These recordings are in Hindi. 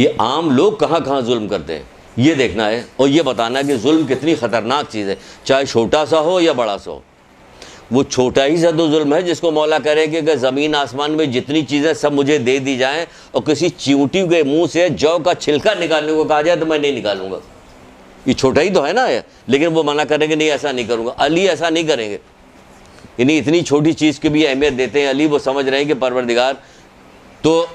ये आम लोग कहाँ कहाँ जुल्म करते हैं, ये देखना है और ये बताना है कि जुल्म कितनी ख़तरनाक चीज़ है, चाहे छोटा सा हो या बड़ा सा हो। वो छोटा ही सा तो जुल्म है जिसको मौला करे कि ज़मीन आसमान में जितनी चीज़ें सब मुझे दे दी जाएं और किसी चींटी के मुंह से जौ का छिलका निकालने को कहा जाए तो मैं नहीं निकालूंगा। ये छोटा ही तो है ना, लेकिन वो मना करेंगे नहीं ऐसा नहीं करूँगा। अली ऐसा नहीं करेंगे, यानी इतनी छोटी चीज़ की भी अहमियत देते हैं अली। वो समझ रहे हैं कि परवरदिगार। तो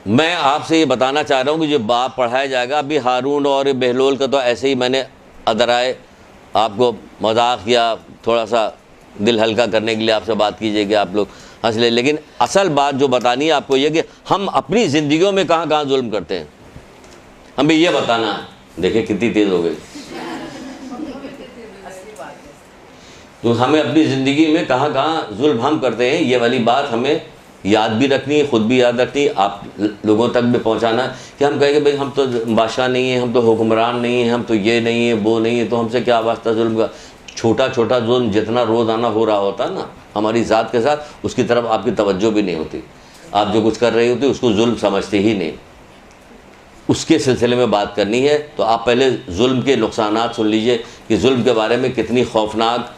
मैं आपसे ये बताना चाह रहा हूँ कि जो बाप पढ़ाया जाएगा, अभी हारून और बहलोल का तो ऐसे ही मैंने अदराए आपको मजाक या थोड़ा सा दिल हल्का करने के लिए आपसे बात कीजिए कि आप लोग हंस ले, लेकिन असल बात जो बतानी है आपको ये कि हम अपनी ज़िंदगियों में कहाँ कहाँ जुल्म करते हैं, हमें ये बताना है। देखिए कितनी तेज़ हो गई। तो हमें अपनी ज़िंदगी में कहाँ कहाँ जुल्म हम करते हैं, ये वाली बात हमें याद भी रखनी है, ख़ुद भी याद रखनी है, आप लोगों तक भी पहुँचाना कि हम कहेंगे भाई हम तो बादशाह नहीं हैं, हम तो हुक्मरान नहीं हैं, हम तो ये नहीं है वो नहीं है, तो हमसे क्या वास्ता जुल्म का। छोटा छोटा जुल्म जितना रोज़ाना हो रहा होता ना हमारी ज़ात के साथ, उसकी तरफ आपकी तवज्जो भी नहीं होती। आप जो कुछ कर रही होती उसको जुल्म समझते ही नहीं। उसके सिलसिले में बात करनी है तो आप पहले जुल्म के नुकसानात सुन लीजिए कि जुल्म के बारे में कितनी खौफनाक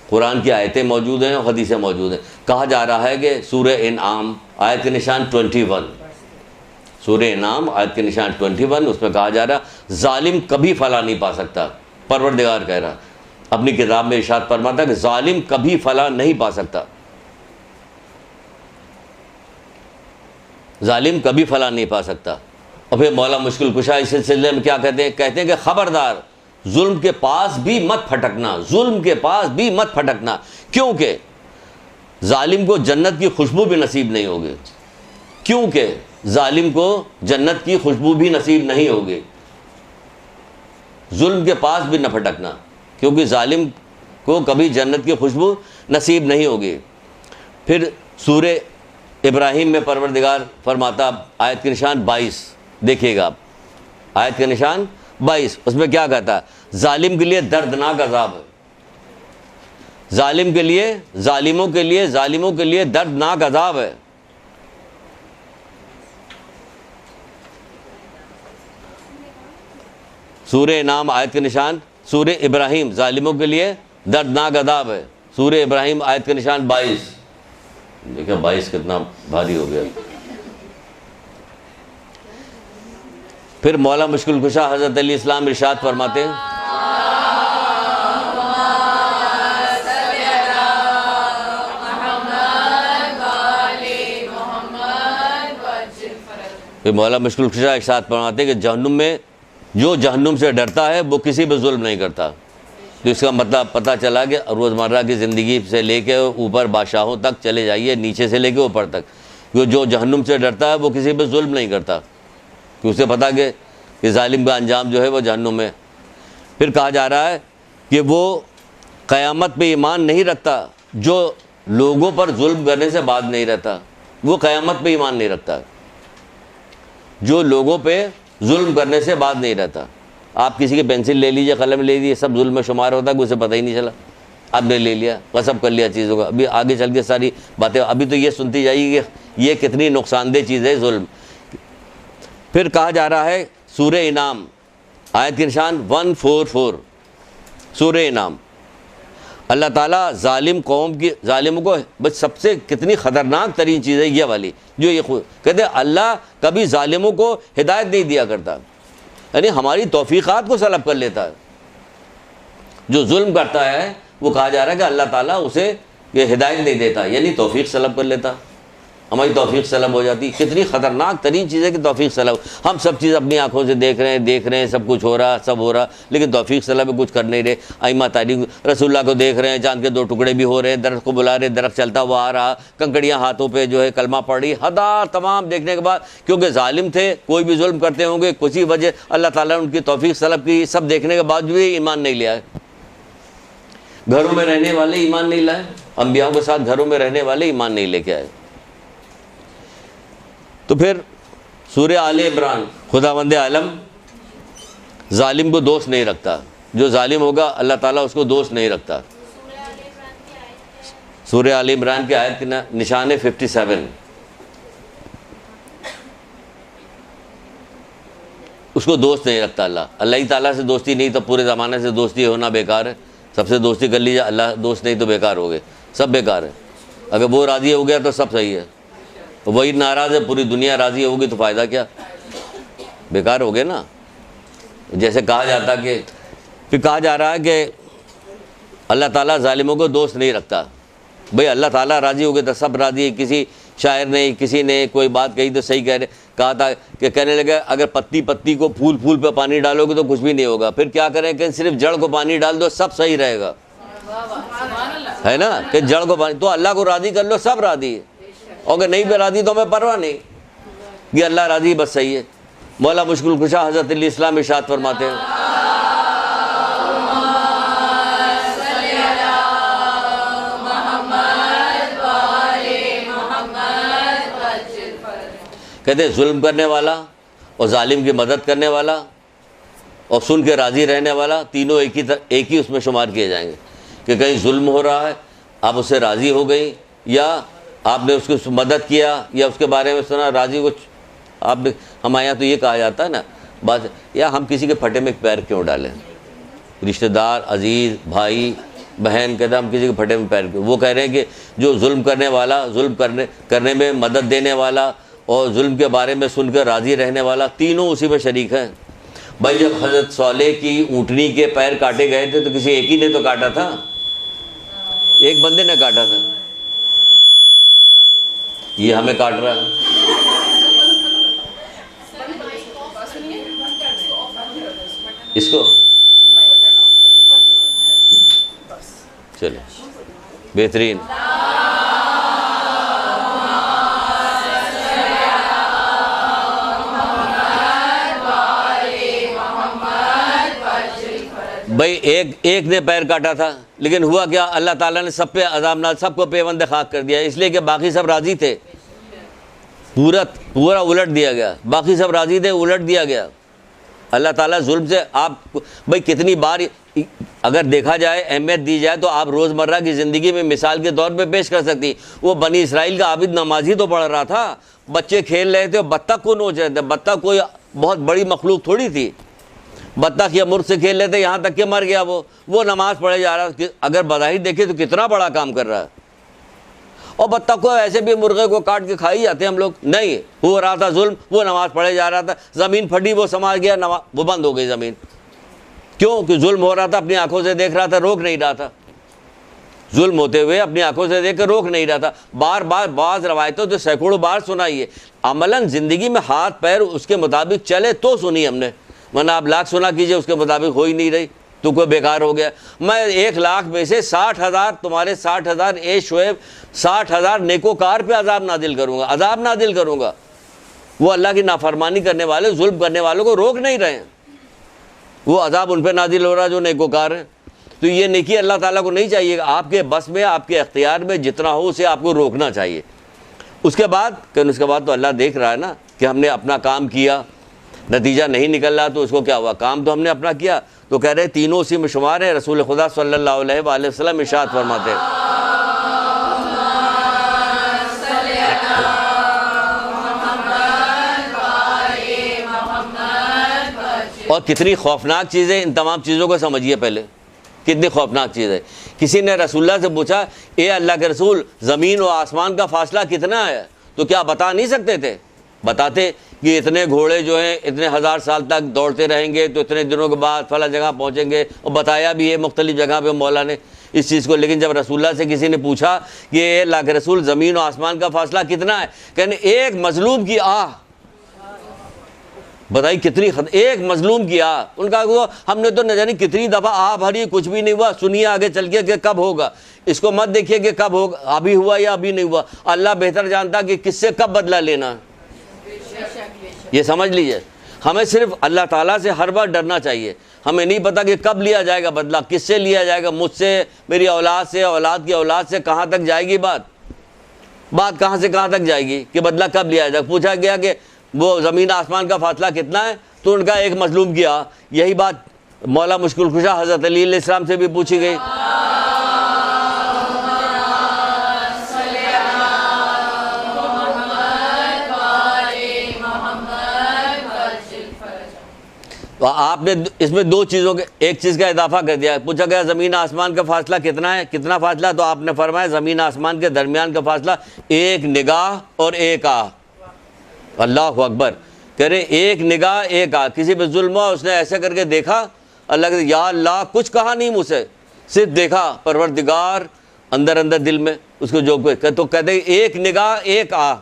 कुरान की आयतें मौजूद हैं और हदीसें मौजूद हैं। कहा जा रहा है कि सूरह इनाम आयत के निशान 21, सूरह इनाम आयत के निशान 21, उसमें कहा जा रहा जालिम कभी फला नहीं पा सकता। परवरदिगार कह रहा अपनी किताब में इरशाद फरमाता कि जालिम कभी फला नहीं पा सकता, जालिम कभी फला नहीं पा सकता। और फिर मौला मुश्किल कुशा इस सिलसिले में क्या कहते हैं, कहते हैं कि खबरदार जुल्म के पास भी मत फटकना, जुल्म के पास भी मत फटकना, क्योंकि जालिम को जन्नत की खुशबू भी नसीब नहीं होगी, क्योंकि जालिम को जन्नत की खुशबू भी नसीब नहीं होगी। जुल्म के पास भी न फटकना क्योंकि जालिम को कभी जन्नत की खुशबू नसीब नहीं होगी। फिर सूरह इब्राहिम में परवरदिगार फरमाता, आयत के निशान 22 देखिएगा आप, आयत के निशान 22, उसमें क्या कहता है, जालिम के लिए दर्दनाक अजाब है, जालिम के लिए, जालिमों के लिए दर्दनाक अजाब है। सूरह इनाम आयत के निशान, सूरह इब्राहिम जालिमों के लिए दर्दनाक अजाब है, सूरह इब्राहिम आयत के निशान 22। देखिए 22 कितना भारी हो गया। फिर मौला मुश्किल कुशा हज़रत अली इस्लाम इरशाद फरमाते हैं, फिर मौला मुश्किल कुशा इरशाद फरमाते हैं कि जहन्नुम में जो जहन्नुम से डरता है वो किसी पर जुल्म नहीं करता। तो इसका मतलब पता चला कि रोज़मर्रा की ज़िंदगी से लेके ऊपर बादशाहों तक चले जाइए, नीचे से लेके ऊपर तक, जो जहन्नुम से डरता है वो किसी पर जुल्म नहीं करता, कि उसे पता कि जालिम का अंजाम जो है वो जहन्नुम है। फिर कहा जा रहा है कि वो क़यामत पे ईमान नहीं रखता जो लोगों पर जुल्म करने से बाज नहीं रहता, वो क़यामत पे ईमान नहीं रखता जो लोगों पे जुल्म करने से बाज नहीं रहता। आप किसी की पेंसिल ले लीजिए, कलम ले लीजिए, सब जुल्म में शुमार होता है कि उसे पता ही नहीं चला, आपने ले लिया, गसब कर लिया चीज़ों का। अभी आगे चल के सारी बातें अभी तो ये सुनती जाइए कि ये कितनी नुकसानदेह चीज़ है जुल्म। फिर कहा जा रहा है सूरह इनाम आयत के निशान 144, सूरह इनाम, अल्लाह ताला जालिम कौम की, जालिमों को बस सबसे कितनी ख़तरनाक तरीन चीज़ है ये वाली, जो ये कहते हैं अल्लाह कभी जालिमों को हिदायत नहीं दिया करता, यानी हमारी तौफीक़ात को सलब कर लेता है। जो जुल्म करता है वो कहा जा रहा है कि अल्लाह ताला उसे ये हिदायत नहीं देता, यानी तौफीक सलब कर लेता, हमारी तौफीक सलब हो जाती। कितनी ख़तरनाक तरीन चीज़ है कि तौफीक सलब। हम सब चीज़ अपनी आंखों से देख रहे हैं, सब कुछ हो रहा, सब हो रहा, लेकिन तौफीक सलब कुछ कर नहीं रहे। आइमा तारीख रसूलुल्लाह को देख रहे हैं, चांद के 2 टुकड़े भी हो रहे हैं, दरख्त को बुला रहे, दरख्त चलता हुआ आ रहा, कंकड़ियाँ हाथों पर जो है कलमा पड़ रही, हज़ार तमाम देखने के बाद, क्योंकि जालिम थे, कोई भी जुल्म करते होंगे, किसी वजह अल्लाह ताला ने उनकी तौफीक सलब की। सब देखने के बाद भी ईमान नहीं लिया है। घरों में रहने वाले ईमान नहीं लाए, अंबियाओं के साथ घरों में रहने वाले ईमान नहीं लेके आए। तो फिर सूरह आले इमरान, खुदावंद आलम जालिम को दोस्त नहीं रखता, जो जालिम होगा अल्लाह ताला उसको दोस्त नहीं रखता। सूरह आले इमरान की आयत के निशान है 57, उसको दोस्त नहीं रखता अल्लाह। अल्लाह ही ताला से दोस्ती नहीं तो पूरे ज़माने से दोस्ती होना बेकार है। सबसे दोस्ती कर लीजिए, अल्लाह दोस्त नहीं तो बेकार हो गए, सब बेकार है। अगर वो राज़ी हो गया तो सब सही है, तो वही नाराज़ है, पूरी दुनिया राज़ी होगी तो फ़ायदा क्या, बेकार हो गए ना। जैसे कहा जाता कि फिर कहा जा रहा है कि अल्लाह ताला ज़ालिमों को दोस्त नहीं रखता। भाई अल्लाह ताला राज़ी हो गए तो सब राज़ी है। किसी शायर ने, किसी ने कोई बात कही तो सही कहा था कि कहने लगे अगर पत्ती पत्ती को फूल फूल पे पानी डालोगे तो कुछ भी नहीं होगा, फिर क्या करें कि सिर्फ जड़ को पानी डाल दो सब सही रहेगा, है ना, कि जड़ को पानी। तो अल्लाह को राज़ी कर लो, सब राज़ी है। और अगर नहीं भी राज़ी तो हमें परवाह नहीं कि अल्लाह राज़ी बस सही है। मौला मुश्किल कुशा हज़रत अली इस्लाम इरशाद फरमाते हैं, कहते हैं जुल्म करने वाला और जालिम की मदद करने वाला और सुन के राज़ी रहने वाला, तीनों एक ही उसमें शुमार किए जाएंगे। कि कहीं जुल्म हो रहा है, आप उससे राज़ी हो गई, या आपने उसको मदद किया, या उसके बारे में सुना राज़ी कुछ आपने। हमारे यहाँ तो ये कहा जाता है ना बात, या हम किसी के फटे में पैर क्यों डालें, रिश्तेदार, अजीज़, भाई, बहन, कहते हम किसी के फटे में पैर क्यों। वो कह रहे हैं कि जो जुल्म करने वाला, जुल्म करने में मदद देने वाला और जुल्म के बारे में सुनकर राज़ी रहने वाला, तीनों उसी में शरीक हैं। भाई जब हज़रत सौले की ऊँटनी के पैर काटे गए थे तो किसी एक ही ने तो काटा था, एक बंदे ने काटा था। ये हमें काट रहा है। इसको चलो बेहतरीन। भाई एक ने पैर काटा था, लेकिन हुआ क्या, अल्लाह ताला ने सब पे अज़ाब, सबको पेवंद खाक कर दिया, इसलिए कि बाकी सब राज़ी थे। पूरा उलट दिया गया, बाकी सब राज़ी थे, उलट दिया गया। अल्लाह ताला जुल्म से आप भाई कितनी बार अगर देखा जाए, अहमियत दी जाए तो आप रोज़मर्रा की ज़िंदगी में मिसाल के तौर पे पेश कर सकती। वो बनी इसराइल का आबिद नमाजी तो पढ़ रहा था, बच्चे खेल रहे थे, बत्तख को नोच रहे थे। बत्तख कोई बहुत बड़ी मखलूक थोड़ी थी, बत्तख या मुर्ग से खेल लेते, यहाँ तक कि मर गया वो नमाज़ पढ़े जा रहा। अगर बज़ाहिर देखे तो कितना बड़ा काम कर रहा है। और बत्तख को ऐसे भी मुर्गे को काट के खा ही जाते हम लोग। नहीं, हो रहा था जुल्म, वो नमाज़ पढ़े जा रहा था, ज़मीन फटी, वो समाज गया, वो बंद हो गई ज़मीन। क्यों? कि जुल्म हो रहा था, अपनी आंखों से देख रहा था, रोक नहीं रहा था। जुल्म होते हुए अपनी आंखों से देख कर रोक नहीं रहा था। बार बार बाज़ रवायतों तो सैकड़ों बार सुनाई है, अमलन ज़िंदगी में हाथ पैर उसके मुताबिक चले तो सुनी हमने, वरना आप लाख सुना कीजिए उसके मुताबिक हो ही नहीं रही तो कोई बेकार हो गया। मैं 1 लाख में से 60,000 तुम्हारे 60,000 ए शुएब 60,000 नेकोकार पे अजाब नादिल करूँगा, अजाब नादिल करूँगा। वो अल्लाह की नाफरमानी करने वाले, जुल्म करने वालों को रोक नहीं रहे हैं, वो अजाब उन पर नादिल हो रहा जो नेकोकार हैं। तो ये नेकी अल्लाह ताला को नहीं चाहिए। आपके बस में, आपके अख्तियार में जितना हो उसे आपको रोकना चाहिए। उसके बाद तो अल्लाह देख रहा है ना कि हमने अपना काम किया, नतीजा नहीं निकल रहा, तो उसको क्या हुआ, काम तो हमने अपना किया। तो कह रहे तीनों उसी में शुमार है। रसूल खुदा सल्लल्लाहु अलैहि वसल्लम इरशाद फरमाते हैं, और कितनी खौफनाक चीज़ें, इन तमाम चीज़ों को समझिए पहले, कितनी खौफनाक चीज़ है। किसी ने रसूलुल्लाह से पूछा, ए अल्लाह के रसूल, ज़मीन और आसमान का फासला कितना है? तो क्या बता नहीं सकते थे? बताते कि इतने घोड़े जो हैं इतने 1000 साल तक दौड़ते रहेंगे, तो इतने दिनों के बाद फला जगह पहुँचेंगे, और बताया भी है मुख्तलिफ जगह पे मौला ने इस चीज़ को। लेकिन जब रसूलुल्लाह से किसी ने पूछा कि ए अल्लाह के रसूल, ज़मीन और आसमान का फासला कितना है? कहने एक मजलूम की आह। बताइए कितनी एक मजलूम की आह। उनका हमने तो न जाने कितनी दफ़ा आह भरी, कुछ भी नहीं हुआ। सुनिए आगे चल के कि कब होगा, इसको मत देखिए कि कब होगा, अभी हुआ या अभी नहीं हुआ। अल्लाह बेहतर जानता कि किससे कब बदला लेना, ये समझ लीजिए। हमें सिर्फ अल्लाह ताला से हर बार डरना चाहिए। हमें नहीं पता कि कब लिया जाएगा बदला, किससे लिया जाएगा, मुझसे, मेरी औलाद से, औलाद की औलाद से, कहाँ तक जाएगी बात कहाँ से कहाँ तक जाएगी कि बदला कब लिया जाएगा। पूछा गया कि वो ज़मीन आसमान का फासला कितना है, तो उनका एक मजलूम किया। यही बात मौला मुश्किल कुशा हज़रत अली अलैहिस्सलाम से भी पूछी गई। तो आपने इसमें दो चीज़ों के एक चीज़ का इजाफा कर दिया। पूछा गया ज़मीन आसमान का फासला कितना है, कितना फासला, तो आपने फरमाया ज़मीन आसमान के दरमियान का फासला एक निगाह और एक आह। अल्लाह अकबर। कह रहे एक निगाह एक आह, किसी पे जुल्म हुआ, उसने ऐसे करके देखा, अल्लाह के या अल्लाह कुछ कहा नहीं मुझसे, सिर्फ देखा, परवरदिगार अंदर अंदर दिल में उसको जो कोई तो कहते एक निगाह एक आह।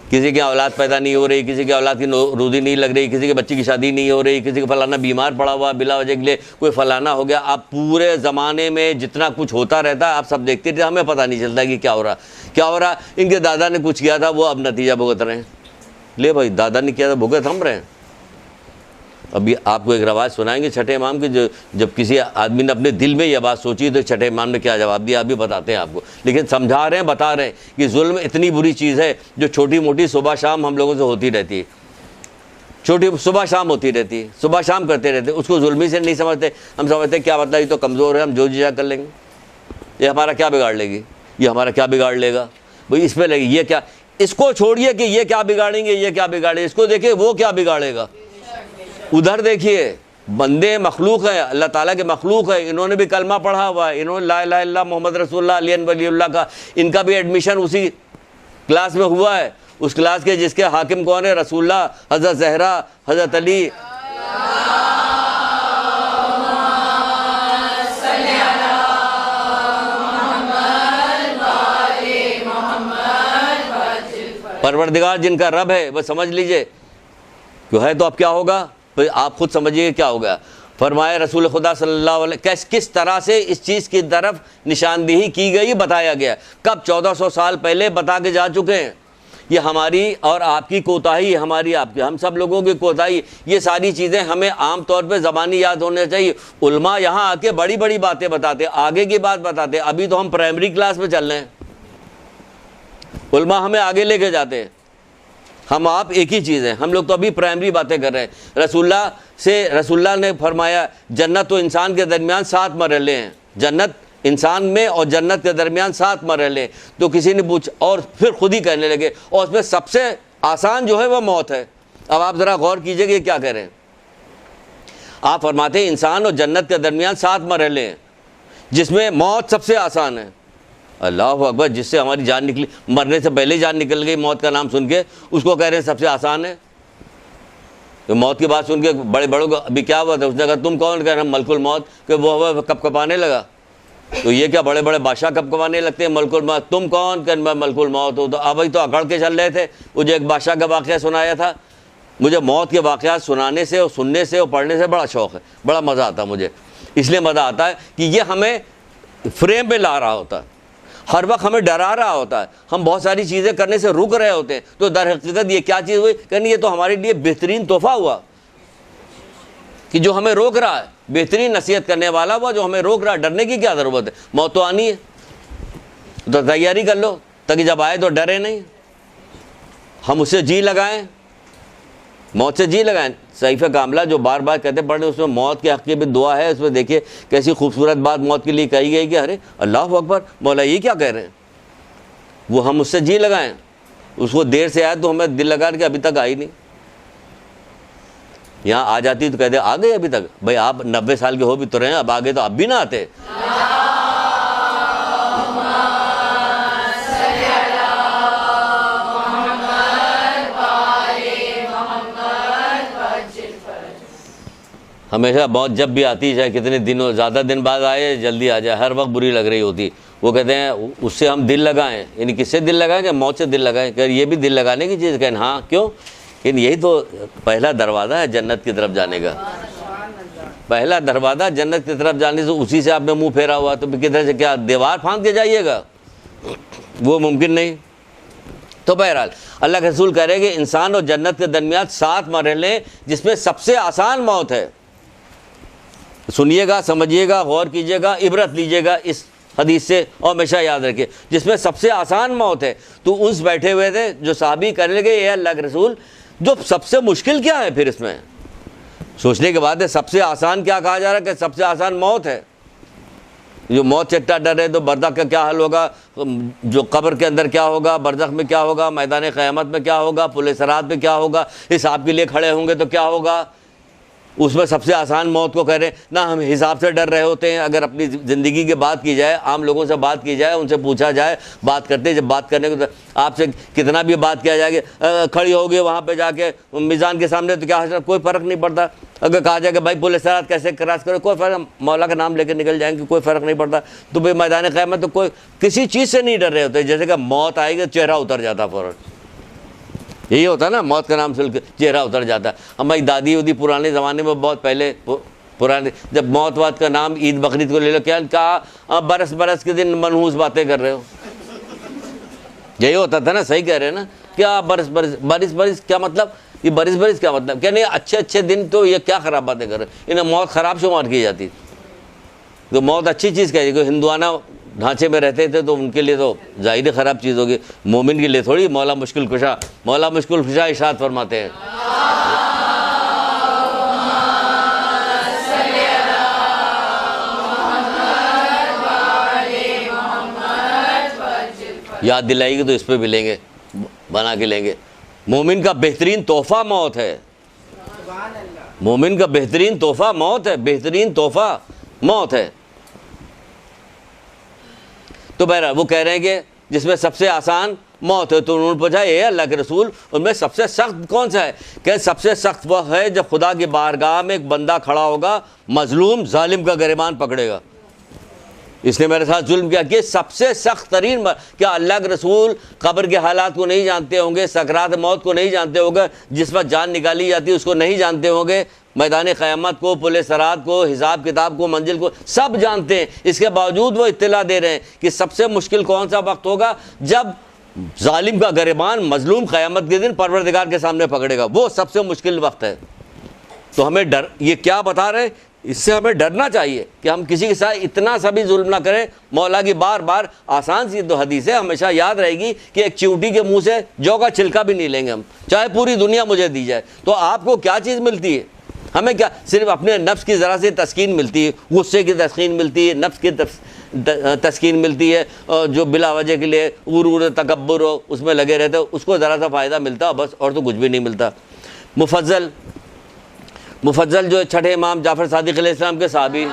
किसी की औलाद पैदा नहीं हो रही, किसी की औलाद की रोज़ी नहीं लग रही, किसी के बच्चे की शादी नहीं हो रही, किसी का फलाना बीमार पड़ा हुआ बिला वजह के लिए, कोई फलाना हो गया। आप पूरे ज़माने में जितना कुछ होता रहता है आप सब देखते थे, हमें पता नहीं चलता कि क्या हो रहा क्या हो रहा। इनके दादा ने कुछ किया था, वो अब नतीजा भुगत रहे हैं। ले भाई, दादा ने किया था, भुगत हम रहे हैं। अभी आपको एक रवाज सुनाएंगे छठे इमाम की, जो जब किसी आदमी ने अपने दिल में यह बात सोची तो छठे इमाम ने क्या जवाब दिया, अभी बताते हैं आपको। लेकिन समझा रहे हैं, बता रहे हैं कि जुल्म इतनी बुरी चीज़ है जो छोटी मोटी सुबह शाम हम लोगों से होती रहती है, छोटी सुबह शाम होती रहती है, सुबह शाम करते रहते हैं, उसको जुल्मी से नहीं समझते। हम समझते क्या मतलब, ये तो कमज़ोर है, हम जो जीजा कर लेंगे, ये हमारा क्या बिगाड़ लेगी, ये हमारा क्या बिगाड़ लेगा भाई, इस पर लगी, ये क्या, इसको छोड़िए कि ये क्या बिगाड़ेंगे, ये क्या बिगाड़े, इसको देखिए वो क्या बिगाड़ेगा। उधर देखिए, बंदे मखलूक है, अल्लाह ताला के मखलूक है, इन्होंने भी कलमा पढ़ा हुआ है, इन्होंने ला इलाहा इल्लल्लाह मोहम्मद रसूलुल्लाह अली वलीउल्लाह का, इनका भी एडमिशन उसी क्लास में हुआ है, उस क्लास के जिसके हाकिम कौन है, रसूलुल्लाह, हज़रत ज़हरा, हज़रत अली। परवरदिगार जिनका रब है वह समझ लीजिए क्यों है, तो अब क्या होगा तो आप खुद समझिए क्या होगा। फरमाया रसूल खुदा सल्लल्लाहु अलैहि किस तरह से इस चीज़ की तरफ निशानदेही की गई, बताया गया। कब 1400 साल पहले बता के जा चुके हैं। ये हमारी और आपकी कोताही, हमारी आपकी, हम सब लोगों की कोताही। ये सारी चीज़ें हमें आम तौर पे ज़बानी याद होने चाहिए। उल्मा यहाँ आके बड़ी बड़ी बातें बताते, आगे की बात बताते। अभी तो हम प्राइमरी क्लास में चल रहे हैं, उल्मा हमें आगे लेके जाते हैं। हम आप एक ही चीज़ है, हम लोग तो अभी प्राइमरी बातें कर रहे हैं। रसूलुल्लाह ने फरमाया जन्नत तो इंसान के दरमियान 7 मरहले हैं, जन्नत इंसान में और जन्नत के दरमियान 7 मरहले। तो किसी ने पूछा और फिर खुद ही कहने लगे, और उसमें सबसे आसान जो है वह मौत है। अब आप ज़रा गौर कीजिए कि क्या कह रहे हैं। आप फरमाते हैं इंसान और जन्नत के दरमियान 7 मरहले हैं, जिसमें मौत सबसे आसान है। अल्लाह अकबर, जिससे हमारी जान निकली, मरने से पहले जान निकल गई मौत का नाम सुन के, उसको कह रहे हैं सबसे आसान है। तो मौत की बात सुन के बड़े बड़ों को अभी क्या हुआ था, उसने कहा तुम कौन, कह रहे हैं मलकुल मौत, कि वो कपकपाने लगा। तो ये क्या बड़े बड़े बादशाह कपकपाने लगते हैं, मलकुल मौत, तुम कौन, कह मैं मलकुल मौत हो। तो अब तो अकड़ के चल रहे थे। मुझे एक बादशाह का वाक़या सुनाया था। मुझे मौत के वाक़यात सुनाने से और सुनने से और पढ़ने से बड़ा शौक़ है, बड़ा मज़ा आता मुझे। इसलिए मज़ा आता है कि ये हमें फ्रेम में ला रहा होता है, हर वक्त हमें डरा रहा होता है। हम बहुत सारी चीज़ें करने से रुक रहे होते हैं, तो दर हकीकत ये क्या चीज़ हुई, कहनी ये तो हमारे लिए बेहतरीन तोहफा हुआ कि जो हमें रोक रहा है, बेहतरीन नसीहत करने वाला हुआ जो हमें रोक रहा है। डरने की क्या ज़रूरत है, मौत तो आनी है, तो तैयारी कर लो ताकि जब आए तो डरे नहीं। हम उससे जी लगाएं, मौत से जी लगाएं। सहीफ़े कामला जो बार बार कहते पढ़े, उसमें मौत के हक़ में दुआ है। उसमें देखिए कैसी खूबसूरत बात मौत के लिए कही गई कि अरे अल्लाह अकबर, मौला ये क्या कह रहे हैं। वो हम उससे जी लगाएं। उसको देर से आया तो हमें दिल लगा के अभी तक आई नहीं। यहाँ आ जाती तो कहते आ गए अभी तक। भाई आप 90 साल के हो भी तो रहे हैं, अब आगे तो अब भी ना आते। हमेशा मौत जब भी आती है, चाहे कितने दिनों ज़्यादा दिन बाद आए, जल्दी आ जाए, हर वक्त बुरी लग रही होती। वो कहते हैं उससे हम दिल लगाएं, यानी किससे दिल लगाएं, कि मौत से दिल लगाएं। कह ये भी दिल लगाने की चीज़, कहें हाँ क्यों, लेकिन यही तो पहला दरवाज़ा है जन्नत की तरफ जाने का। पहला दरवाज़ा जन्नत की तरफ जाने से, उसी से आपने मुँह फेरा हुआ तो किधर से क्या दीवार फांद के जाइएगा, वो मुमकिन नहीं। तो बहरहाल अल्लाह के रसूल कह रहे हैं कि इंसान और जन्नत के दरमियान 7 मरहले, जिसमें सबसे आसान मौत है। सुनिएगा, समझिएगा, गौर कीजिएगा, इबरत लीजिएगा इस हदीस से और हमेशा याद रखिए, जिसमें सबसे आसान मौत है। तो उस बैठे हुए थे जो साहबी करने लगे, ये अल्लाह के रसूल जो सबसे मुश्किल क्या है। फिर इसमें सोचने के बाद है सबसे आसान क्या कहा जा रहा है, कि सबसे आसान मौत है। जो मौत से इतना डर है तो बरज़ख का क्या हाल होगा, जो कब्र के अंदर क्या होगा, बरज़ख में क्या होगा, मैदान क़यामत में क्या होगा, पुल सिरात में क्या होगा, हिसाब के लिए खड़े होंगे तो क्या होगा। उसमें सबसे आसान मौत को कह रहे हैं ना। हम हिसाब से डर रहे होते हैं। अगर अपनी ज़िंदगी की बात की जाए, आम लोगों से बात की जाए, उनसे पूछा जाए, बात करते हैं, जब बात करने को तो आपसे कितना भी बात किया जाएगा, खड़ी होगी वहाँ पे जाके मीज़ान के सामने तो क्या कोई फ़र्क नहीं पड़ता। अगर कहा जाए कि भाई पुलिस सिरात कैसे क्रॉस करो, कोई फ़र्क, मौला का नाम लेकर निकल जाएंगे, कोई फ़र्क नहीं पड़ता। तो भाई मैदान क़यामत तो कोई किसी चीज़ से नहीं डर रहे होते। जैसे कि मौत आएगी चेहरा उतर जाता फ़ौरन, यही होता है ना, मौत का नाम सुन के चेहरा उतर जाता है। हमारी दादी उदी पुराने ज़माने में बहुत पहले पुराने जब मौत वात का नाम ईद बकरीद को ले लो, क्या कहा, बरस बरस के दिन मनहूस बातें कर रहे हो, यही होता था ना। सही कह रहे हैं ना, क्या बरस बरस बरिस बरिस क्या मतलब, ये बरिस बरिस क्या मतलब, क्या नहीं अच्छे अच्छे दिन तो ये क्या ख़राब बातें कर रहे हैं, इन्हें मौत ख़राब शुमार की जाती। तो मौत अच्छी चीज़ कह रही, हिंदुआना ढांचे में रहते थे तो उनके लिए तो ज़ाहिर ख़राब चीज़ होगी, मोमिन के लिए थोड़ी। मौला मुश्किल कुशा इरशाद फरमाते हैं, याद दिलाएगी तो इस पे भी लेंगे, बना के लेंगे। मोमिन का बेहतरीन तोहफ़ा मौत है, मोमिन का बेहतरीन तोहफ़ा मौत है, बेहतरीन तोहफ़ा मौत है। तो बहरहाल वो कह रहे हैं कि जिसमें सबसे आसान मौत है। तो उन्होंने पूछा, ये अल्लाह के रसूल, उनमें सबसे सख्त कौन सा है? क्या सबसे सख्त वह है जब खुदा की बारगाह में एक बंदा खड़ा होगा, मजलूम जालिम का गिरबान पकड़ेगा, इसने मेरे साथ जुल्म किया। कि सबसे सख्त तरीन, क्या अल्लाह के रसूल कब्र के हालात को नहीं जानते होंगे, सकरात मौत को नहीं जानते होंगे, जिस वक्त जान निकाली जाती है उसको नहीं जानते होंगे, मैदान क़यामत को, पुल सिरात को, हिसाब किताब को, मंजिल को सब जानते हैं। इसके बावजूद वो इत्तला दे रहे हैं कि सबसे मुश्किल कौन सा वक्त होगा, जब जालिम का गिरबान मजलूम क़यामत के दिन परवरदिगार के सामने पकड़ेगा, वो सबसे मुश्किल वक्त है। तो हमें डर, ये क्या बता रहे हैं, इससे हमें डरना चाहिए कि हम किसी के साथ इतना सा भी जुल्म ना करें। मौला की बार बार आसान सी तो हदीस है, हमेशा याद रहेगी कि एक चींटी के मुंह से जौ का छिलका भी नहीं लेंगे हम, चाहे पूरी दुनिया मुझे दी जाए। तो आपको क्या चीज़ मिलती है, हमें क्या, सिर्फ अपने नफ्स की ज़रा से तस्कीन मिलती है, गुस्से की तस्कीन मिलती है, नफ्स की तस्कीन मिलती है, और जो बिला वजह के लिए उर तकब्बुर हो उसमें लगे रहते हो, उसको ज़रा सा फ़ायदा मिलता है बस, और तो कुछ भी नहीं मिलता। मुफज्जल जो छठे इमाम जाफ़र सादिक़ अलैहिस्सलाम के साहबी,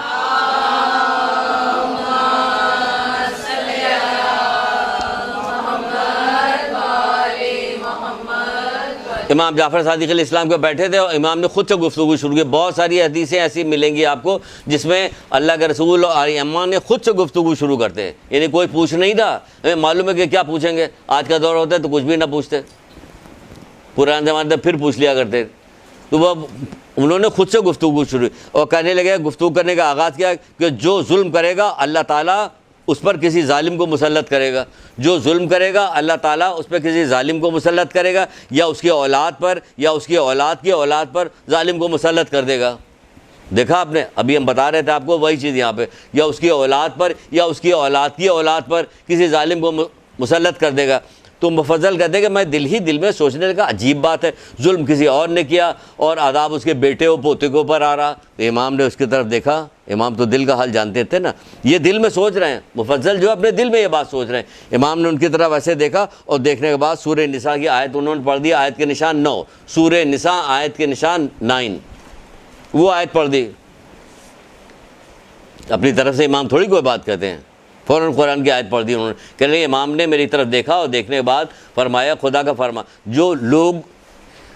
इमाम जाफ़र सादिक़ अलैहिस्सलाम के बैठे थे और इमाम ने खुद से गुफ्तगू शुरू की। बहुत सारी हदीसें ऐसी मिलेंगी आपको जिसमें अल्लाह के रसूल और इमाम ने खुद से गुफ्तगू शुरू करते हैं, यानी कोई पूछ नहीं था। हमें मालूम है कि क्या पूछेंगे, आज का दौर होता है तो कुछ भी ना पूछते, पुराने ज़माने में फिर पूछ लिया करते। तो वह उन्होंने खुद से गुफ्तगू शुरू और कहने लगे, गुफ्तगू करने का आगाज़ किया कि जो जुल्म करेगा अल्लाह ताला उस पर किसी जालिम को मुसल्लत करेगा, जो जुल्म करेगा अल्लाह ताला उस पर किसी जालिम को मुसल्लत करेगा, या उसकी औलाद पर या उसकी औलाद की औलाद पर जालिम को मुसल्लत कर देगा। देखा आपने, अभी हम बता रहे थे आपको वही चीज़ यहाँ पे, या उसकी औलाद पर या उसकी औलाद की औलाद पर किसी जालिम को मुसल्लत कर देगा। तो मुफज्जल कहते हैं कि मैं दिल में सोचने लगा, अजीब बात है, जुल्म किसी और ने किया और आदाब उसके बेटे और पोते के ऊपर आ रहा। तो इमाम ने उसकी तरफ देखा, इमाम तो दिल का हाल जानते थे ना, ये दिल में सोच रहे हैं, मुफज्जल जो अपने दिल में ये बात सोच रहे हैं। इमाम ने उनकी तरफ ऐसे देखा और देखने के बाद सूरह निसा की आयत उन्होंने पढ़ दी, आयत के निशान 9, सूरह निसा आयत के निशान 9, वो आयत पढ़ दी। अपनी तरफ से इमाम थोड़ी कोई बात कहते हैं, फ़ौरन कुरान की आयत पढ़ दी उन्होंने। कह रहे इमाम ने मेरी तरफ देखा और देखने के बाद फरमाया, खुदा का फरमा, जो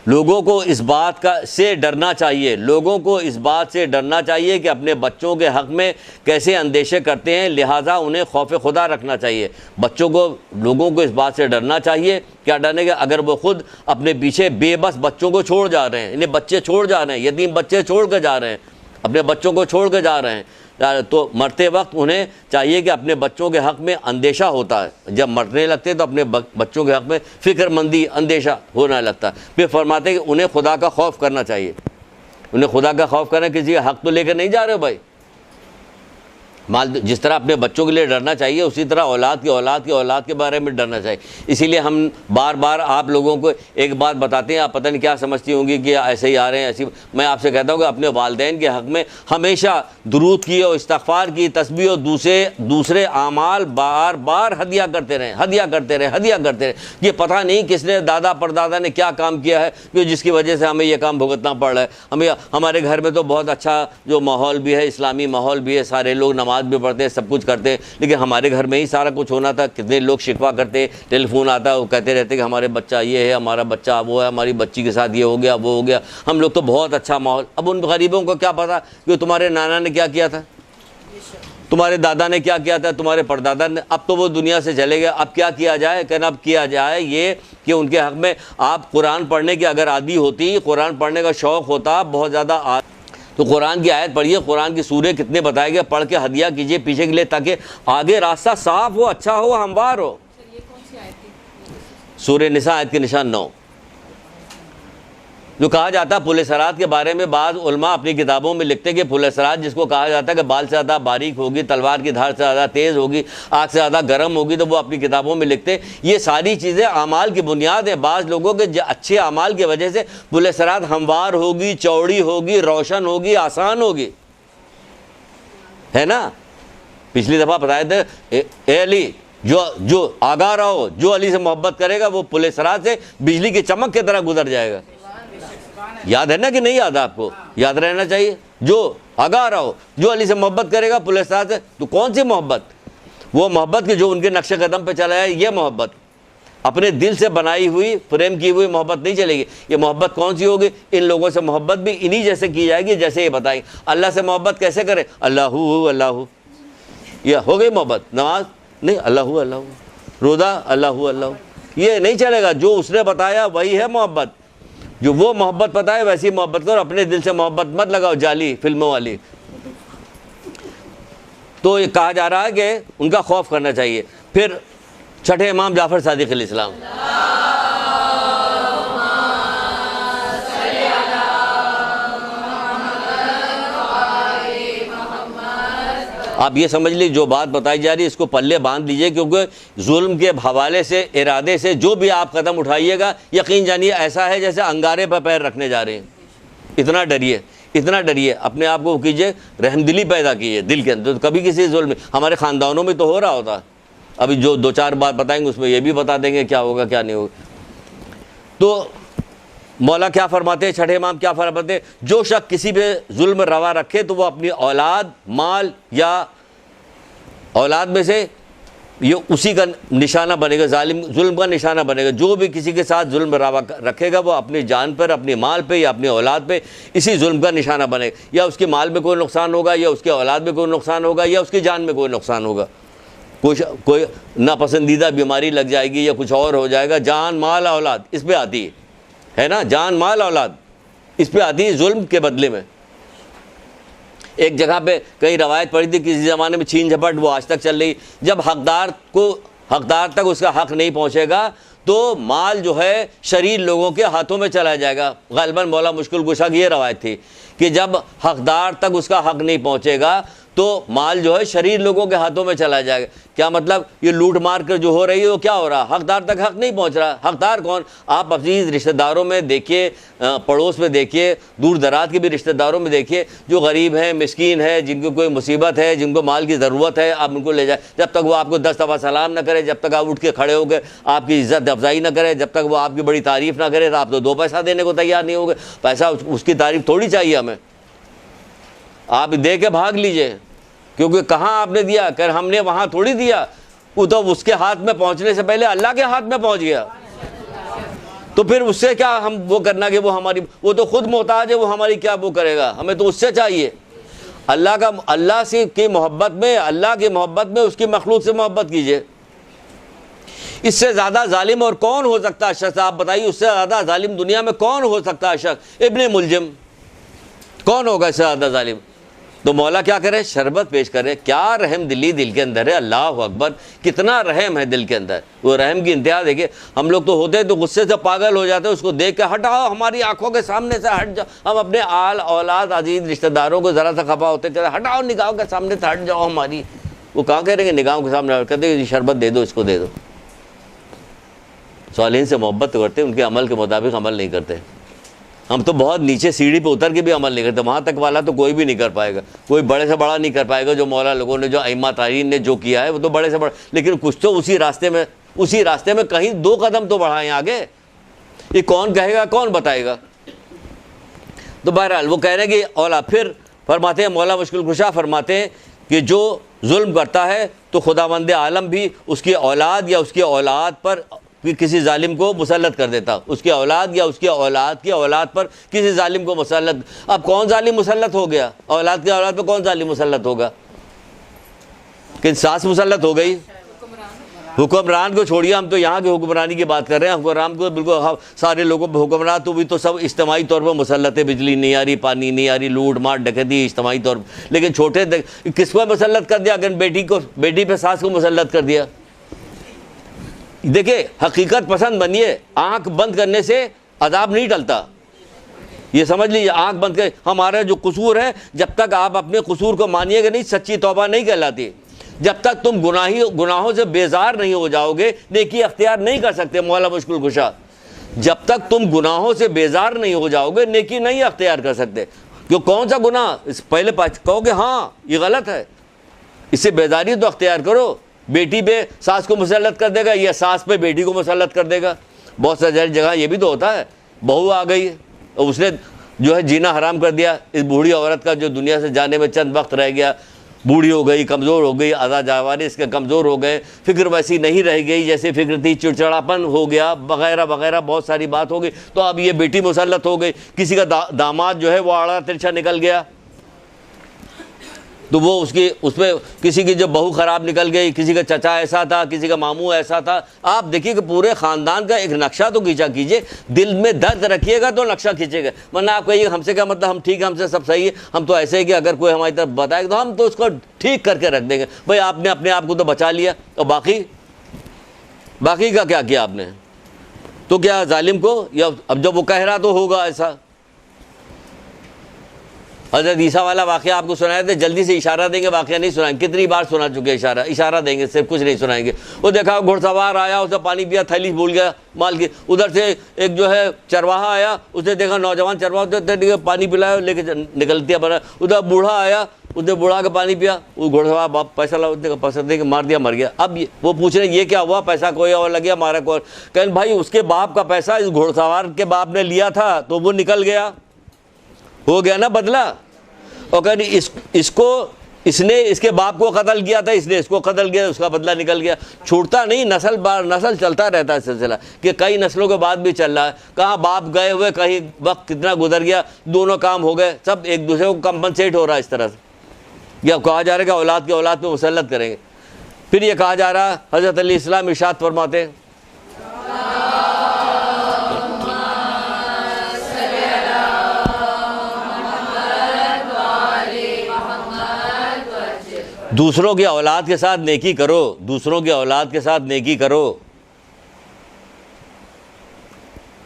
लोगों को इस बात का से डरना चाहिए, लोगों को इस बात से डरना चाहिए कि अपने बच्चों के हक़ में कैसे अंदेशे करते हैं, लिहाजा उन्हें खौफ खुदा रखना चाहिए। बच्चों को, लोगों को इस बात से डरना चाहिए, क्या डरने का, अगर वो खुद अपने पीछे बेबस बच्चों को छोड़ जा रहे हैं, इन्हें बच्चे छोड़ जा रहे हैं, यतीम बच्चे छोड़ कर जा रहे हैं, अपने बच्चों को छोड़ कर जा रहे हैं, तो मरते वक्त उन्हें चाहिए कि अपने बच्चों के हक़ में अंदेशा होता है। जब मरने लगते तो अपने बच्चों के हक़ में फ़िक्रमंदी, अंदेशा होने लगता है। फिर फरमाते कि उन्हें खुदा का खौफ करना चाहिए, उन्हें खुदा का खौफ करना, किसी का हक़ तो लेकर नहीं जा रहे हो भाई, माल जिस तरह अपने बच्चों के लिए डरना चाहिए, उसी तरह औलाद की औलाद की औलाद के बारे में डरना चाहिए। इसीलिए हम बार बार आप लोगों को एक बात बताते हैं, आप पता नहीं क्या समझती होंगी कि ऐसे ही आ रहे हैं ऐसी। मैं आपसे कहता हूँ कि अपने वालिदैन के हक़ में हमेशा दुरूद की और इस्तग़फ़ार की, तस्बीह और दूसरे आमाल बार बार हदिया करते रहें, हदिया करते रहें, हदिया करते रहें। ये पता नहीं किसने, दादा परदादा ने क्या काम किया है कि जिसकी वजह से हमें ये काम भुगतना पड़ रहा है। हमें हमारे घर में तो बहुत अच्छा जो माहौल भी है, इस्लामी माहौल भी है, सारे लोग नमाज भी पढ़ते हैं, सब कुछ करते हैं, लेकिन हमारे घर में ही सारा कुछ होना था। कितने लोग शिकवा करते हैं, टेलीफोन आता है, वो कहते रहते कि हमारे बच्चा ये है, हमारा बच्चा वो है, हमारी बच्ची के साथ ये हो गया, वो हो गया। हम लोग तो बहुत अच्छा माहौल। अब उन गरीबों को क्या पता कि तुम्हारे नाना ने क्या किया था, तुम्हारे दादा ने क्या किया था, तुम्हारे परदादा ने। अब तो वो दुनिया से चले गए। अब क्या किया जाए? कहना अब किया जाए ये कि उनके हक़ में आप कुरान पढ़ने की अगर आदी होती, कुरान पढ़ने का शौक़ होता बहुत ज़्यादा, तो कुरान की आयत पढ़िए, कुरान की सूरे कितने बताए गए, पढ़ के हदिया कीजिए पीछे के लिए, ताकि आगे रास्ता साफ हो, अच्छा हो, हमवार हो। सूरे निसा आयत के निशान 9। जो कहा जाता है पुल-ए-सिरात के बारे में, बाद उलमा अपनी किताबों में लिखते हैं कि पुल-ए-सिरात जिसको कहा जाता है कि बाल से ज़्यादा बारीक होगी, तलवार की धार से ज़्यादा तेज़ होगी, आग से ज़्यादा गर्म होगी, तो वो अपनी किताबों में लिखते हैं। ये सारी चीज़ें अमाल की बुनियाद है। बाज़ लोगों के अच्छे अमाल की वजह से पुल-ए-सिरात हमवार होगी, चौड़ी होगी, रोशन होगी, आसान होगी, है ना। पिछली दफ़ा बताए थे, ए अली, जो आगाह रहो, जो अली से मोहब्बत करेगा वो पुल-ए-सिरात से बिजली की चमक की तरह गुजर जाएगा। याद है ना कि नहीं याद? आपको याद रहना चाहिए। जो आगाह रहो, जो अली से मोहब्बत करेगा पुल-ए-सिरात से। तो कौन सी मोहब्बत? वो मोहब्बत की जो उनके नक्शे कदम पे चला है। ये मोहब्बत अपने दिल से बनाई हुई, प्रेम की हुई मोहब्बत नहीं चलेगी। ये मोहब्बत कौन सी होगी? इन लोगों से मोहब्बत भी इन्हीं जैसे की जाएगी जैसे ये बताएं। अल्लाह से मोहब्बत कैसे करें? अल्लाहू अल्लाहू, ये हो गई मोहब्बत। नमाज नहीं, अल्लाहू अल्लाहू। रोज़ा अल्लाहू अल्लाहू, ये नहीं चलेगा। जो उसने बताया वही है मोहब्बत। जो वो मोहब्बत पता है वैसी मोहब्बत करो। अपने दिल से मोहब्बत मत लगाओ जाली फिल्मों वाली। तो ये कहा जा रहा है कि उनका खौफ करना चाहिए। फिर छठे इमाम जाफ़र सादिक अलैहिस्सलाम, आप ये समझ लीजिए जो बात बताई जा रही है इसको पल्ले बांध लीजिए, क्योंकि जुल्म के हवाले से, इरादे से जो भी आप कदम उठाइएगा, यकीन जानिए ऐसा है जैसे अंगारे पर पैर रखने जा रहे हैं। इतना डरिए, इतना डरिए, अपने आप को कीजिए, रहमदिली पैदा कीजिए दिल के अंदर। तो कभी किसी जुल्म, हमारे ख़ानदानों में तो हो रहा होता, अभी जो 2-4 बात बताएंगे उसमें ये भी बता देंगे क्या होगा क्या नहीं होगा। तो मौला क्या फरमाते हैं, छठे इमाम क्या फरमाते हैं? जो शख्स किसी पे जुल्म रवा रखे तो वो अपनी औलाद, माल या औलाद में से ये उसी का निशाना बनेगा, जालिम जुल्म का निशाना बनेगा। जो भी किसी के साथ जुल्म रवा रखेगा वो अपनी जान पर, अपनी माल पे या अपनी औलाद पे इसी जुल्म का निशाना बनेगा। या उसकी माल में कोई नुकसान होगा, या उसके औलाद में कोई नुकसान होगा, या उसकी जान में कोई नुकसान होगा। कोई नापसंदीदा बीमारी लग जाएगी या कुछ और हो जाएगा। जान, माल, औलाद इस पर आती है ना, जान, माल, औलाद इस पे आती है जुल्म के बदले में। एक जगह पे कहीं रवायत पड़ी थी, किसी ज़माने में छीन झपट वो आज तक चल रही। जब हकदार तक उसका हक नहीं पहुँचेगा तो माल जो है शरीर लोगों के हाथों में चला जाएगा। ग़ालिबन मौला मुश्किल कुशा की ये रवायत थी कि जब हकदार तक उसका हक नहीं पहुँचेगा तो माल जो है शरीर लोगों के हाथों में चला जाएगा। क्या मतलब? ये लूट मार कर जो हो रही है वो क्या हो रहा है? हकदार तक हक नहीं पहुंच रहा। हकदार कौन? आप अपनी रिश्तेदारों में देखिए, पड़ोस में देखिए, दूर दराज के भी रिश्तेदारों में देखिए, जो गरीब हैं, मिस्कीन है, जिनको कोई मुसीबत है, जिनको माल की ज़रूरत है, आप उनको ले जाए। जब तक वो आपको 10 दफ़ा सलाम न करे, जब तक आप उठ के खड़े हो गए आपकी इज़्ज़त अफजाई न करे, जब तक वो आपकी बड़ी तारीफ़ ना करे, तो आप तो 2 पैसा देने को तैयार नहीं होगे। पैसा उसकी तारीफ़ थोड़ी चाहिए हमें, आप दे के भाग लीजिए। क्योंकि कहाँ आपने दिया कर, हमने वहाँ थोड़ी दिया। वो तो उसके हाथ में पहुँचने से पहले अल्लाह के हाथ में पहुँच गया। तो फिर उससे क्या हम वो करना कि वो हमारी, वो तो खुद मोहताज है, वो हमारी क्या वो करेगा? हमें तो उससे चाहिए अल्लाह से की मोहब्बत में, अल्लाह की मोहब्बत में उसकी मखलूक से मोहब्बत कीजिए। इससे ज़्यादा जालिम और कौन हो सकता है शख्स? आप बताइए, उससे ज़्यादा जालिम दुनिया में कौन हो सकता है शख्स? इब्ने मुलजिम कौन होगा इससे ज़्यादा जालिम? तो मौला क्या करे, शरबत पेश करे। क्या रहम दिली दिल के अंदर है, अल्लाह अकबर, कितना रहम है दिल के अंदर। वो रहम की इंतहा देखिए। हम लोग तो होते तो गुस्से से पागल हो जाते, उसको देख के हटाओ, हमारी आंखों के सामने से हट जाओ। हम अपने आल औलाद अजीज रिश्तेदारों को ज़रा सा खपा होते, कहते हटाओ, निगाहों के सामने से हट जाओ हमारी। वो कहाँ करेंगे निगाहों के सामने, कहते शरबत दे दो, इसको दे दो। सालिहीन से मोहब्बत तो करते, उनके अमल के मुताबिक अमल नहीं करते। हम तो बहुत नीचे सीढ़ी पे उतर के भी अमल नहीं करते, वहाँ तक वाला तो कोई भी नहीं कर पाएगा, कोई बड़े से बड़ा नहीं कर पाएगा। जो मौला लोगों ने, जो अइम्मा तारीन ने जो किया है वो तो बड़े से बड़ा, लेकिन कुछ तो उसी रास्ते में कहीं 2 कदम तो बढ़ाएं आगे। ये कौन कहेगा, कौन बताएगा। तो बहरहाल वो कह रहे हैं कि औला, फिर फरमाते हैं मौला मुश्किल कुशा फरमाते हैं कि जो जुल्म करता है तो खुदावंद आलम भी उसकी औलाद या उसकी औलाद पर किसी जालिम को मुसल्लत कर देता, उसकी औलाद या उसकी औलाद की औलाद पर किसी जालिम को मुसल्लत। अब कौन जालिम मुसल्लत हो गया, औलाद की औलाद पर कौन जालिम मुसल्लत होगा, कि सास मुसल्लत हो गई। हुक्मरान को छोड़िए, हम तो यहाँ की हुक्मरानी की बात कर रहे हैं। हुक्मरान को बिल्कुल, हाँ, सारे लोगों पर हुक्मरान तो भी तो सब इज्तिमाई तौर पर मुसल्लत है, बिजली नहीं आ रही, पानी नहीं आ रही, लूट मार डकैती इज्तिमाई तौर पर। लेकिन छोटे किसको मुसल्लत कर दिया, अगर बेटी पे सास को मुसल्लत कर दिया। देखिए हकीकत पसंद बनिए, आंख बंद करने से अजाब नहीं टलता, ये समझ लीजिए। आंख बंद कर, हमारा जो कसूर है, जब तक आप अपने कसूर को मानिएगा नहीं, सच्ची तौबा नहीं कहलाती। जब तक तुम गुनाहों से बेजार नहीं हो जाओगे, नेकी अख्तियार नहीं कर सकते। मौला मुश्किल कुशा, जब तक तुम गुनाहों से बेजार नहीं हो जाओगे, नेकी नहीं अख्तियार कर सकते। क्यों, कौन सा गुनाह, पहले कहोगे हाँ ये गलत है, इससे बेजारी तो अख्तियार करो। बेटी पे सास को मुसल्लत कर देगा, या सास पे बेटी को मुसल्लत कर देगा। बहुत सारी जगह ये भी तो होता है, बहू आ गई और उसने जो है जीना हराम कर दिया। इस बूढ़ी औरत का जो दुनिया से जाने में चंद वक्त रह गया, बूढ़ी हो गई, कमज़ोर हो गई, आधा जावारी इसके कमज़ोर हो गए, फिक्र वैसी नहीं रह गई जैसे फिक्र थी, चिड़चिड़ापन हो गया, वगैरह वगैरह बहुत सारी बात हो गई। तो अब ये बेटी मुसल्लत हो गई। किसी का दामाद जो है वो आड़ा तिरछा निकल गया, तो वो उसमें किसी की जो बहू ख़राब निकल गई, किसी का चचा ऐसा था, किसी का मामू ऐसा था। आप देखिए कि पूरे ख़ानदान का एक नक्शा तो खींचा कीजिए, दिल में दर्द रखिएगा तो नक्शा खींचेगा। वरना आप कहिए हमसे क्या मतलब, हम ठीक है, हमसे सब सही है, हम तो ऐसे है कि अगर कोई हमारी तरफ बताएगा तो हम तो उसको ठीक करके रख देंगे। भाई आपने अपने आप को तो बचा लिया, और बाकी का क्या किया आपने, तो क्या जालिम को, या अब जब वो कह रहा तो होगा ऐसा। हज़रत ईसा वाला वाक़या आपको सुनाए थे, जल्दी से इशारा देंगे, वाक़या नहीं सुनाएंगे। कितनी बार सुना चुके इशारा देंगे, सिर्फ कुछ नहीं सुनाएंगे। वो देखा घुड़सवार आया, उसने पानी पिया, थैली भूल गया माल की। उधर से एक जो है चरवाहा आया, उसने देखा नौजवान चरवाहा, पानी पिलाया, लेके निकल दिया बना। उधर बूढ़ा आया, उसने बूढ़ा का पानी पिया, वो घुड़सवार बाप पैसा ला, उसने पैसा दे के मार दिया, मर गया। अब वो पूछ रहे ये क्या हुआ, पैसा कोई और लग गया, मारा कोई। कहें भाई उसके बाप का पैसा इस घुड़सवार के बाप ने लिया था, तो वो निकल गया, हो गया ना बदला। और कहनी इसने इसके बाप को कत्ल किया था, इसने इसको कत्ल किया, उसका बदला निकल गया। छूटता नहीं, नस्ल बार नस्ल चलता रहता है सिलसिला, कि कई नस्लों के बाद भी चल रहा है। कहाँ बाप गए हुए, कहीं वक्त कितना गुजर गया, दोनों काम हो गए, सब एक दूसरे को कंपनसेट हो रहा है इस तरह से। या कहा जा रहा है कि औलाद की औलाद पे मुसल्लत करेंगे। फिर ये कहा जा रहा है, हज़रत अली इस्लाम इरशाद फरमाते हैं, दूसरों की औलाद के साथ नेकी करो, दूसरों की औलाद के साथ नेकी करो।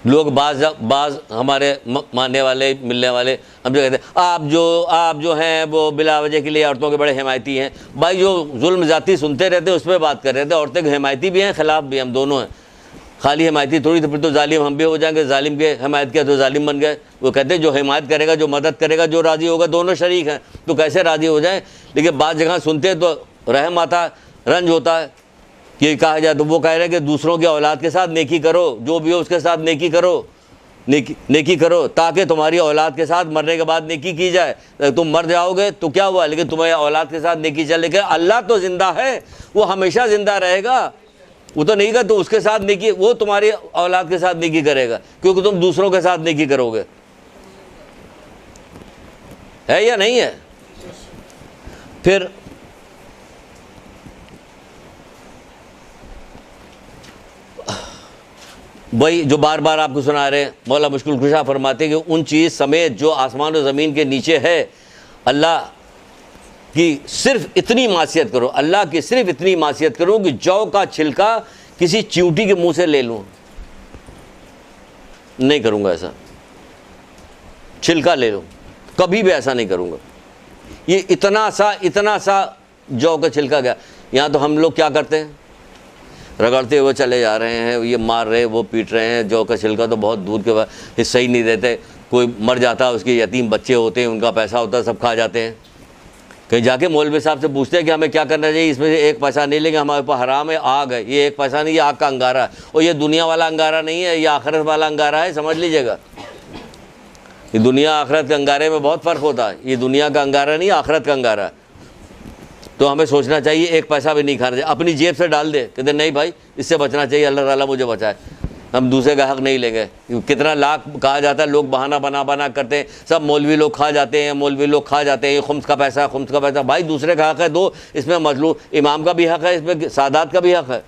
लोग बाज हमारे मानने वाले, मिलने वाले हमसे कहते हैं आप जो हैं वो बिला वजह के लिए औरतों के बड़े हिमायती हैं। भाई जो जुल्म ज़ाती सुनते रहते हैं उस पर बात कर रहे थे। औरतें हिमायती भी हैं, खिलाफ भी, हम दोनों हैं। खाली हिमायती थोड़ी, तो फिर तो जालिम हम भी हो जाएंगे। जालिम के हिमायत किया तो जालिम बन गए। वो कहते हैं जो हिमायत करेगा, जो मदद करेगा, जो राज़ी होगा, दोनों शरीक हैं, तो कैसे राज़ी हो जाए। लेकिन बात जगह सुनते हैं तो रहम आता है, रंज होता है। ये कहा जाए तो वो कह रहे हैं कि दूसरों की औलाद के साथ नेकी करो, जो भी हो उसके साथ नेकी करो, नेकी करो, ताकि तुम्हारी औलाद के साथ मरने के बाद नेकी की जाए। तुम मर जाओगे तो क्या हुआ, लेकिन तुम्हारी औलाद के साथ नेकी चले। लेकिन अल्लाह तो ज़िंदा है, वो हमेशा ज़िंदा रहेगा। वो तो नहीं कर, तो उसके साथ नेकी, वो तुम्हारी औलाद के साथ नेकी करेगा, क्योंकि तुम दूसरों के साथ नेकी करोगे। है या नहीं है। फिर वही जो बार बार आपको सुना रहे हैं, मौला मुश्किल कुशा फरमाते हैं कि उन चीज़ समेत जो आसमान और ज़मीन के नीचे है, अल्लाह कि सिर्फ इतनी मासियत करो, अल्लाह की सिर्फ इतनी मासियत करो कि जौ का छिलका किसी चींटी के मुंह से ले लूं, नहीं करूंगा ऐसा, छिलका ले लो, कभी भी ऐसा नहीं करूंगा। ये इतना सा जौ का छिलका गया। यहाँ तो हम लोग क्या करते हैं, रगड़ते हुए चले जा रहे हैं, ये मार रहे, वो पीट रहे हैं। जौ का छिलका तो बहुत दूर के हिस्सा ही नहीं देते। कोई मर जाता है, उसके यतीम बच्चे होते हैं, उनका पैसा होता है, सब खा जाते हैं। कहीं जाके मौलवी साहब से पूछते हैं कि हमें क्या करना चाहिए, इसमें से एक पैसा नहीं लेंगे, हमारे ऊपर हराम है, आग है। ये एक पैसा नहीं, ये आग का अंगारा है, और ये दुनिया वाला अंगारा नहीं है, ये आखिरत वाला अंगारा है, समझ लीजिएगा। ये दुनिया आखिरत के अंगारे में बहुत फ़र्क होता है। ये दुनिया का अंगारा नहीं, आखिरत का अंगारा है। तो हमें सोचना चाहिए एक पैसा भी नहीं खाना चाहिए, अपनी जेब से डाल दे, कहते नहीं भाई इससे बचना चाहिए, अल्लाह ताला मुझे बचाए, हम दूसरे का हक नहीं लेंगे। कितना लाख कहा जाता है, लोग बहाना बना करते हैं, सब मौलवी लोग खा जाते हैं, मौलवी लोग खा जाते हैं, ये खुम्स का पैसा, खुम्स का पैसा। भाई दूसरे का हक है दो, इसमें मजलूम इमाम का भी हक है, इसमें सादात का भी हक है,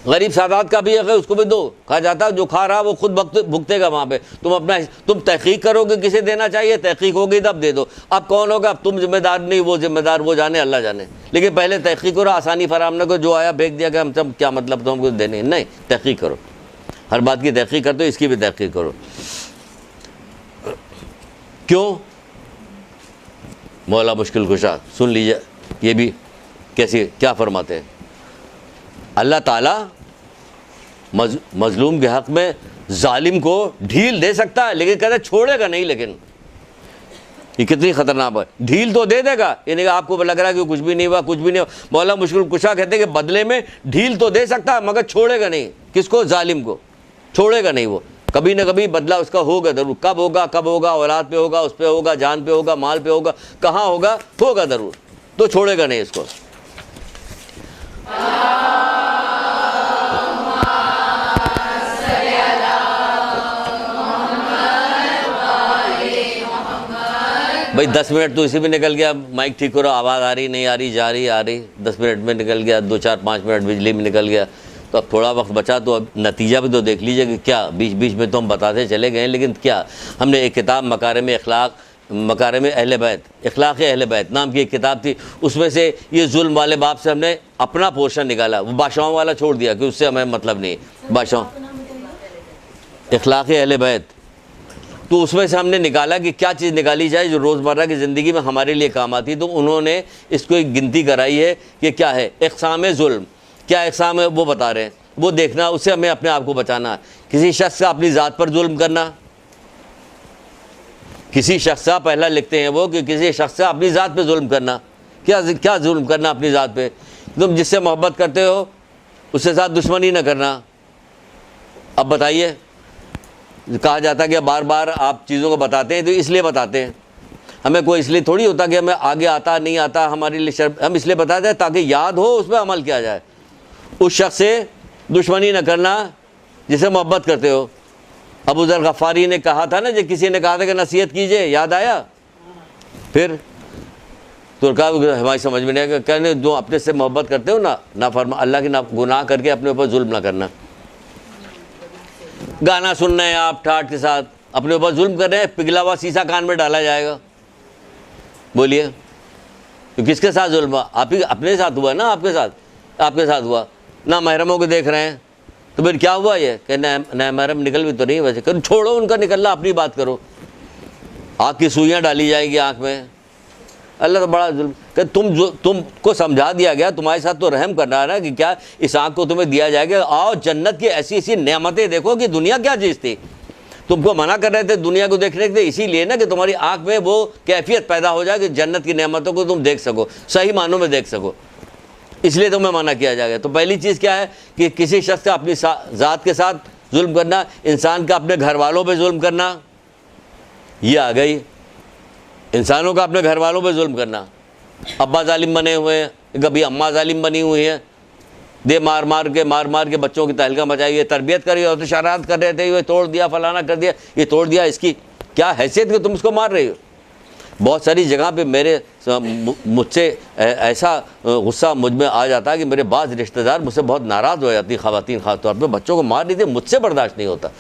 गरीब सादात का भी हक है, उसको भी दो। कहा जाता है जो खा रहा वो खुद भुगतेगा वहाँ पे। तुम तहकीक करोगे किसे देना चाहिए, तहकीक होगी तब दे दो। अब कौन होगा, अब तुम जिम्मेदार नहीं, वो जिम्मेदार, वो जाने अल्लाह जाने। लेकिन पहले तहकीक करो, आसानी फराम न करो, जो आया फेंक दिया कि हम सब क्या मतलब, तो हमको देने नहीं। तहकीक करो, हर बात की तहकीक करते हो, इसकी भी तहकीक करो। क्यों? मौला मुश्किल कुशा, सुन लीजिए ये भी कैसी क्या फरमाते हैं। अल्लाह ताला मजलूम के हक में जालिम को ढील दे सकता है, लेकिन कहते छोड़ेगा नहीं। लेकिन ये कितनी खतरनाक है, ढील तो दे देगा, ये नहीं आपको लग रहा है कि कुछ भी नहीं हुआ, कुछ भी नहीं हुआ। मौला मुश्किल कुशा कहते हैं कि बदले में ढील तो दे सकता है, मगर छोड़ेगा नहीं। किसको? जालिम को छोड़ेगा नहीं। वो कभी ना कभी बदला उसका होगा जरूर। कब होगा, औलाद पे होगा, उस पे होगा, जान पे होगा, माल पे होगा, कहाँ होगा जरूर, तो छोड़ेगा नहीं इसको। भाई 10 मिनट तो इसी में निकल गया, माइक ठीक करो, आवाज़ आ रही नहीं आ रही, जा रही आ रही, 10 मिनट में निकल गया, 2 4 5 मिनट बिजली में निकल गया। तो अब थोड़ा वक्त बचा, तो अब नतीजा भी तो देख लीजिए कि क्या बीच बीच में तो हम बताते चले गए, लेकिन क्या हमने एक किताब मकारिम अहले बैत, इखलाक़ अहले बैत नाम की एक किताब थी, उसमें से ये जुल्म वाले बाप से हमने अपना पोर्शन निकाला, वो बादशाहों वाला छोड़ दिया कि उससे हमें मतलब नहीं। बादशाह इखलाक़ अहले बैत, तो उसमें से हमने निकाला कि क्या चीज़ निकाली जाए जो रोज़मर्रा की ज़िंदगी में हमारे लिए काम आती। तो उन्होंने इसको एक गिनती कराई है कि क्या है इक़साम जुल्म, क्या इक़साम है वो बता रहे हैं, वो देखना, उससे हमें अपने आप को बचाना। किसी शख्स का अपनी ज़ात पर जुल्म करना, किसी शख्स का, पहला लिखते हैं वो कि किसी शख्स का अपनी ज़ात पे जुल्म करना। क्या जुल्म करना अपनी ज़ात पे? तुम जिससे मोहब्बत करते हो उसके साथ दुश्मनी न करना। अब बताइए, कहा जाता है कि बार बार आप चीज़ों को बताते हैं तो इसलिए बताते हैं, हमें कोई इसलिए थोड़ी होता कि हमें आगे आता नहीं आता हमारे लिए शर्म, हम इसलिए बताते हैं ताकि याद हो, उस पर अमल किया जाए। उस शख्स से दुश्मनी न करना जिसे मोहब्बत करते हो। अबू ज़र गफ़ारी ने कहा था ना, जब किसी ने कहा था कि नसीहत कीजिए, याद आया? फिर तो कहा हमारी समझ में नहीं आया, कहने जो अपने से मोहब्बत करते हो ना फरमा अल्लाह की ना गुनाह करके अपने ऊपर जुल्म ना करना। गाना सुन रहे हैं आप ठाठ के साथ, अपने ऊपर जुल्म कर रहे हैं, पिघला हुआ शीशा कान में डाला जाएगा। बोलिए तो किसके साथ जुल्म हुआ? आप ही अपने साथ हुआ ना, आपके साथ हुआ ना। महरमों को देख रहे हैं तो फिर क्या हुआ? ये कि न महरम निकल भी तो नहीं, वैसे करो, छोड़ो उनका निकलना, अपनी बात करो। आँख की सुइयाँ डाली जाएगी आँख में, अल्लाह तो बड़ा जुल्म कि तुमको समझा दिया गया, तुम्हारे साथ तो रहम करना है ना कि क्या इस आँख को तुम्हें दिया जाएगा, आओ जन्नत की ऐसी ऐसी नेमतें देखो कि दुनिया क्या चीज़ थी। तुमको मना कर रहे थे दुनिया को देखने के लिए, इसीलिए ना कि तुम्हारी आँख में वो कैफियत पैदा हो जाए कि जन्नत की नेमतों को तुम देख सको, सही मानों में देख सको, इसलिए तुम्हें मना किया जाएगा। तो पहली चीज़ क्या है कि किसी शख्स का अपनी ज़ात के साथ जुल्म करना, इंसान का अपने घर वालों पर जुल्म करना, ये आ गई। इंसानों का अपने घर वालों पे जुल्म करना, अब्बा जालिम बने हुए हैं, कभी अम्मा जालिम बनी हुई है, दे मार मार के बच्चों की तहलका मचाई है, तरबियत करी और तो शरारत कर रहे थे, ये तोड़ दिया, फलाना कर दिया, ये तोड़ दिया, इसकी क्या हैसियत कि तुम इसको मार रहे हो। बहुत सारी जगह पे मुझसे ऐसा गुस्सा मुझ में आ जाता है कि मेरे बाज़ रिश्तेदार मुझसे बहुत नाराज़ हो जाती, ख़वातीन ख़ास तौर पर बच्चों को मार रही थी, मुझसे बर्दाश्त नहीं होता।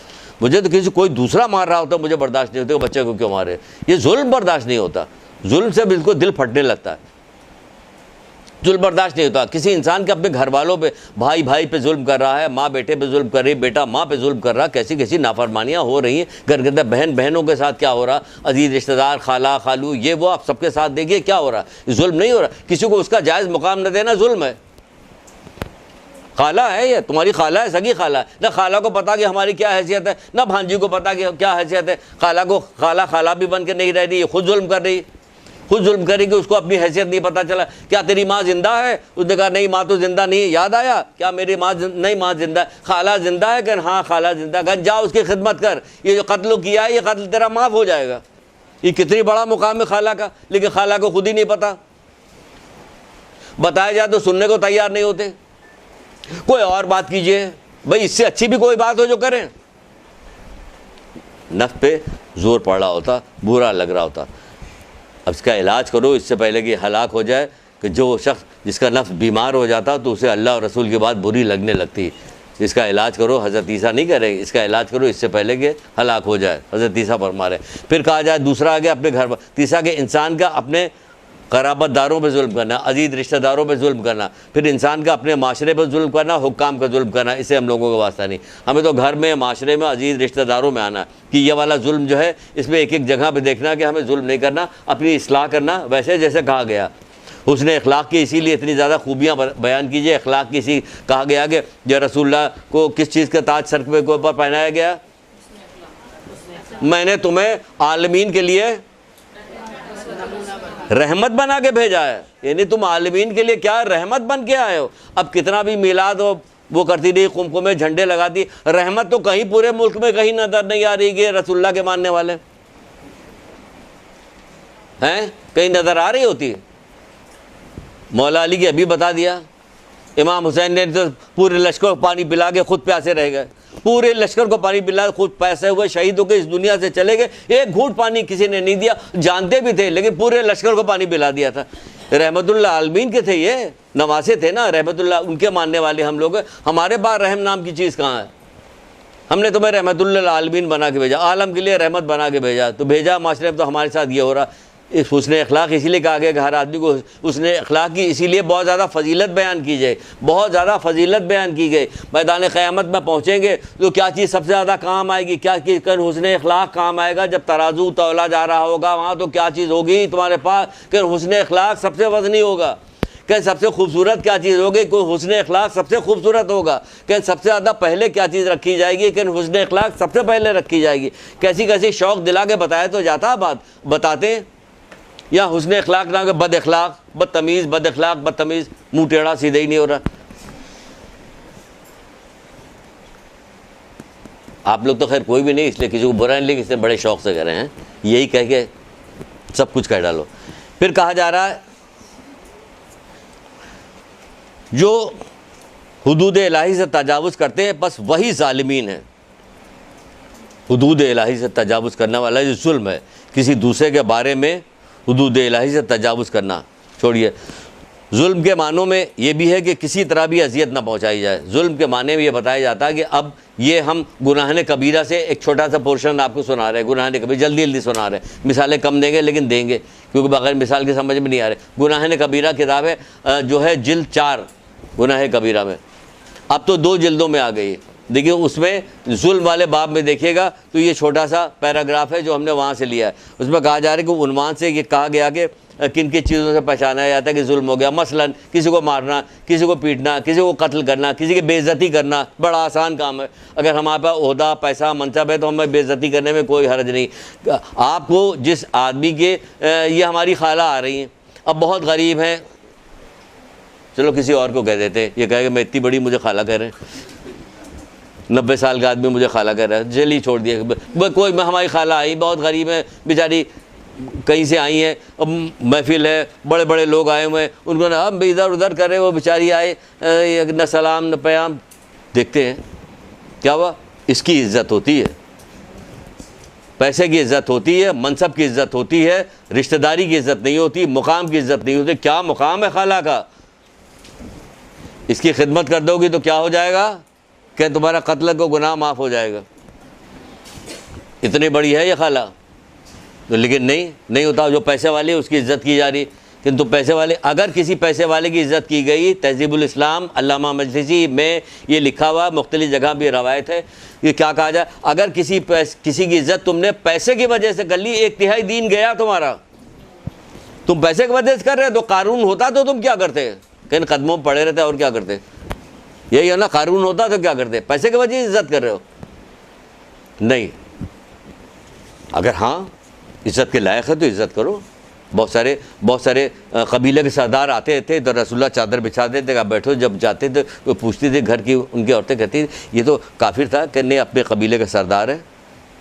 मुझे तो किसी कोई दूसरा मार रहा होता मुझे बर्दाश्त नहीं होता, बच्चे को क्यों मारे, ये जुल्म बर्दाश्त नहीं होता। जुल्म से बिल्कुल दिल फटने लगता है, जुल्म बर्दाश्त नहीं होता। किसी इंसान के अपने घर वालों पे, भाई भाई पे जुल्म कर रहा है, माँ बेटे पे जुल्म कर रही, बेटा माँ पे जुल्म कर रहा, कैसी कैसी नाफरमानियाँ हो रही हैं घर के अंदर। बहन बहनों के साथ क्या हो रहा, अजीज रिश्तेदार, खाला खालू, ये वो, आप सबके साथ देखिए क्या हो रहा है। जुल्म नहीं हो रहा, किसी को उसका जायज़ मुकाम न देना जुल्म है। खाला है, ये तुम्हारी खाला है, सगी खाला है, ना खाला को पता कि हमारी क्या हैसियत है, ना भांजी को पता कि क्या हैसियत है। खाला को खाला खाला भी बन के नहीं रह रही, खुद जुल्म कर रही, खुद जुल्म करेगी, उसको अपनी हैसियत नहीं पता चला। क्या तेरी माँ जिंदा है? उसने कहा नहीं माँ तो जिंदा नहीं है। याद आया क्या मेरी माँ नहीं, माँ जिंदा है। खाला जिंदा है? कहन हाँ खाला जिंदा। कहन जा उसकी खिदमत कर, ये जो कत्ल किया है ये कत्ल तेरा माफ़ हो जाएगा। ये कितनी बड़ा मुकाम है खाला का, लेकिन खाला को खुद ही नहीं पता। बताया जाए तो सुनने को तैयार नहीं होते। कोई और बात कीजिए भाई, इससे अच्छी भी कोई बात हो जो करें। नफ्स पे जोर पड़ रहा होता, बुरा लग रहा होता। अब इसका इलाज करो इससे पहले कि हलाक हो जाए। कि जो शख्स जिसका नफ्स बीमार हो जाता तो उसे अल्लाह और रसूल की बात बुरी लगने लगती। इसका इलाज करो, हज़रत ईसा नहीं करेंगे, इसका इलाज करो इससे पहले कि हलाक हो जाए। हज़रत ईसा फरमा रहे। फिर कहा जाए दूसरा आ गया अपने घर पर, तीसरा के इंसान का अपने क़राबतदारों पे जुल्म करना, अजीज़ रिश्तेदारों पे जुल्म करना। फिर इंसान का अपने माशरे पर जुल्म करना, हुक्काम का जुल्म करना। इसे हम लोगों का वास्ता नहीं। हमें तो घर में, माशरे में, अजीज़ रिश्तेदारों में आना कि ये वाला जुल्म जो है इसमें एक एक जगह पे देखना कि हमें जुल्म नहीं करना, अपनी इस्लाह करना। वैसे जैसे कहा गया हुस्न अखलाक की इसीलिए इतनी ज़्यादा खूबियाँ बयान कीजिए। अखलाक की इसी कहा गया कि या रसूलुल्लाह को किस चीज़ का ताज सर के ऊपर पहनाया गया? मैंने तुम्हें आलमीन के लिए रहमत बना के भेजा है। यानी तुम आलमीन के लिए क्या रहमत बन के आए हो। अब कितना भी मिलाद हो वो करती रही, कुमकुमे झंडे लगाती, रहमत तो कहीं पूरे मुल्क में कहीं नजर नहीं आ रही कि रसूलुल्लाह के मानने वाले हैं, कहीं नजर आ रही होती। मौला अली की अभी बता दिया, इमाम हुसैन ने तो पूरे लश्कर को पानी पिला के खुद प्यासे रह गए। पूरे लश्कर को पानी पिला खुद पैसे हुए, शहीद हो गए, इस दुनिया से चले गए। एक घूंट पानी किसी ने नहीं दिया, जानते भी थे लेकिन पूरे लश्कर को पानी पिला दिया था। रहमतुल्लाह आलमीन के थे, ये नवासे थे ना, रहमतुल्लाह उनके मानने वाले हम लोग। हमारे पास रहम नाम की चीज़ कहाँ है? हमने तुम्हें रहमतुल्लाह आलमीन बना के भेजा, आलम के लिए रहमत बना के भेजा, तो भेजा माशरे में तो हमारे साथ ये हो रहा। इस हुस्न अखलाक इसीलिए कहा गया कि हर आदमी को हुस्न अखलाक की इसीलिए बहुत ज़्यादा फजीलत बयान की जाए, बहुत ज़्यादा फजीलत बयान की गई। मैदान क़यामत में पहुँचेंगे तो क्या चीज़ सबसे ज़्यादा काम आएगी? क्या चीज़ कर हुस्न अखलाक काम आएगा? जब तराजू तौला जा रहा होगा वहाँ तो क्या चीज़ होगी तुम्हारे पास? कि हुस्न अखलाक सबसे वज़नी होगा। क्या सबसे खूबसूरत क्या चीज़ होगी? कोई हुस्न अखलाक सबसे खूबसूरत होगा। क्या सबसे ज़्यादा पहले क्या चीज़ रखी जाएगी? कि हुस्न अखलाक सबसे पहले रखी जाएगी। कैसी कैसी शौक़ दिला के बताया तो जाता बात बताते हैं। या हुस्न अखलाक ना कि बद अखलाक, बदतमीज़, बद अखलाक, बदतमीज़, मुँह टेढ़ा सीधे ही नहीं हो रहा। आप लोग तो खैर कोई भी नहीं, इसलिए किसी को बुरा नहीं, लेकिन इससे बड़े शौक़ से कर रहे हैं, यही कह के सब कुछ कह डालो। फिर कहा जा रहा है जो हुदूद इलाही से तजावुज़ करते हैं बस वही ज़ालिमीन है। हुदूद इलाही से तजावुज़ करने वाला जो जुल्म है, किसी दूसरे के बारे में हुदूद इलाही से तजावुज़ करना छोड़िए। जुल्म के मानों में ये भी है कि किसी तरह भी अजियत ना पहुंचाई जाए। जुल्म के माने में ये बताया जाता है कि अब ये हम गुनाह कबीरा से एक छोटा सा पोर्शन आपको सुना रहे हैं। गुनाह कबीरा जल्दी जल्दी सुना रहे हैं, मिसालें कम देंगे लेकिन देंगे क्योंकि बगैर मिसाल के समझ में नहीं आ रहे। गुनाह कबीरा किताब है जो है जिल्द 4 गुनाह कबीरा में, अब तो 2 जिल्दों में आ गई है। देखिए उसमें जुल्म वाले बाब में देखिएगा तो ये छोटा सा पैराग्राफ है जो हमने वहाँ से लिया है। उसमें कहा जा रहा है कि उन्वान से ये कहा गया कि किन किन चीज़ों से पहचाना जाता है कि जुल्म हो गया। मसलन किसी को मारना, किसी को पीटना, किसी को कत्ल करना, किसी की बेइज्जती करना बड़ा आसान काम है। अगर हमारे पास ओहदा पैसा मनसब है तो हमें बेइज्जती करने में कोई हर्ज नहीं। आपको जिस आदमी के ये हमारी खाला आ रही हैं, अब बहुत गरीब हैं, चलो किसी और को कह देते हैं, ये कहे कि मैं इतनी बड़ी मुझे खाला कह रहे हैं, 90 साल का आदमी मुझे खाला कह रहा है, जल्दी छोड़ दिया। कोई हमारी खाला आई बहुत गरीब है बेचारी, कहीं से आई हैं, अब महफिल है, बड़े बड़े लोग आए हुए हैं, उनको ना हम इधर उधर कर रहे, वो बेचारी आए न सलाम न प्याम। देखते हैं क्या हुआ, इसकी इज्जत होती है, पैसे की इज्जत होती है, मनसब की इज्जत होती है, रिश्तेदारी की इज्जत नहीं होती, मुकाम की इज्जत नहीं होती। क्या मुकाम है खाला का, इसकी खिदमत कर दोगी तो क्या हो जाएगा? क्या तुम्हारा कत्ल को गुनाह माफ़ हो जाएगा। इतनी बड़ी है ये खाला। तो लेकिन नहीं होता। जो पैसे वाले उसकी इज़्ज़त की जा रही, किंतु पैसे वाले, अगर किसी पैसे वाले की इज़्ज़त की गई, तहज़ीबुल इस्लाम अल्लामा मजलिसी में ये लिखा हुआ, मुख्तलिफ जगह भी रवायत है, ये क्या कहा जाए, अगर किसी की इज़्ज़त तुमने पैसे की वजह से कर ली, 1/3 दीन गया तुम्हारा। तुम पैसे की वजह से कर रहे, तो कारून होता तो तुम क्या करते? कहीं कदमों में पड़े रहते और क्या करते? यही है ना, कारून होता तो क्या करते? पैसे की वजह से इज़्ज़त कर रहे हो? नहीं, अगर हाँ इज़्ज़त के लायक है तो इज़्ज़त करो। बहुत सारे कबीले के सरदार आते थे तो रसूलुल्लाह चादर बिछा देते, आप बैठो। जब जाते थे वो पूछती थी, घर की उनकी औरतें कहती ये तो काफिर था कि नहीं, अपने कबीले का सरदार है,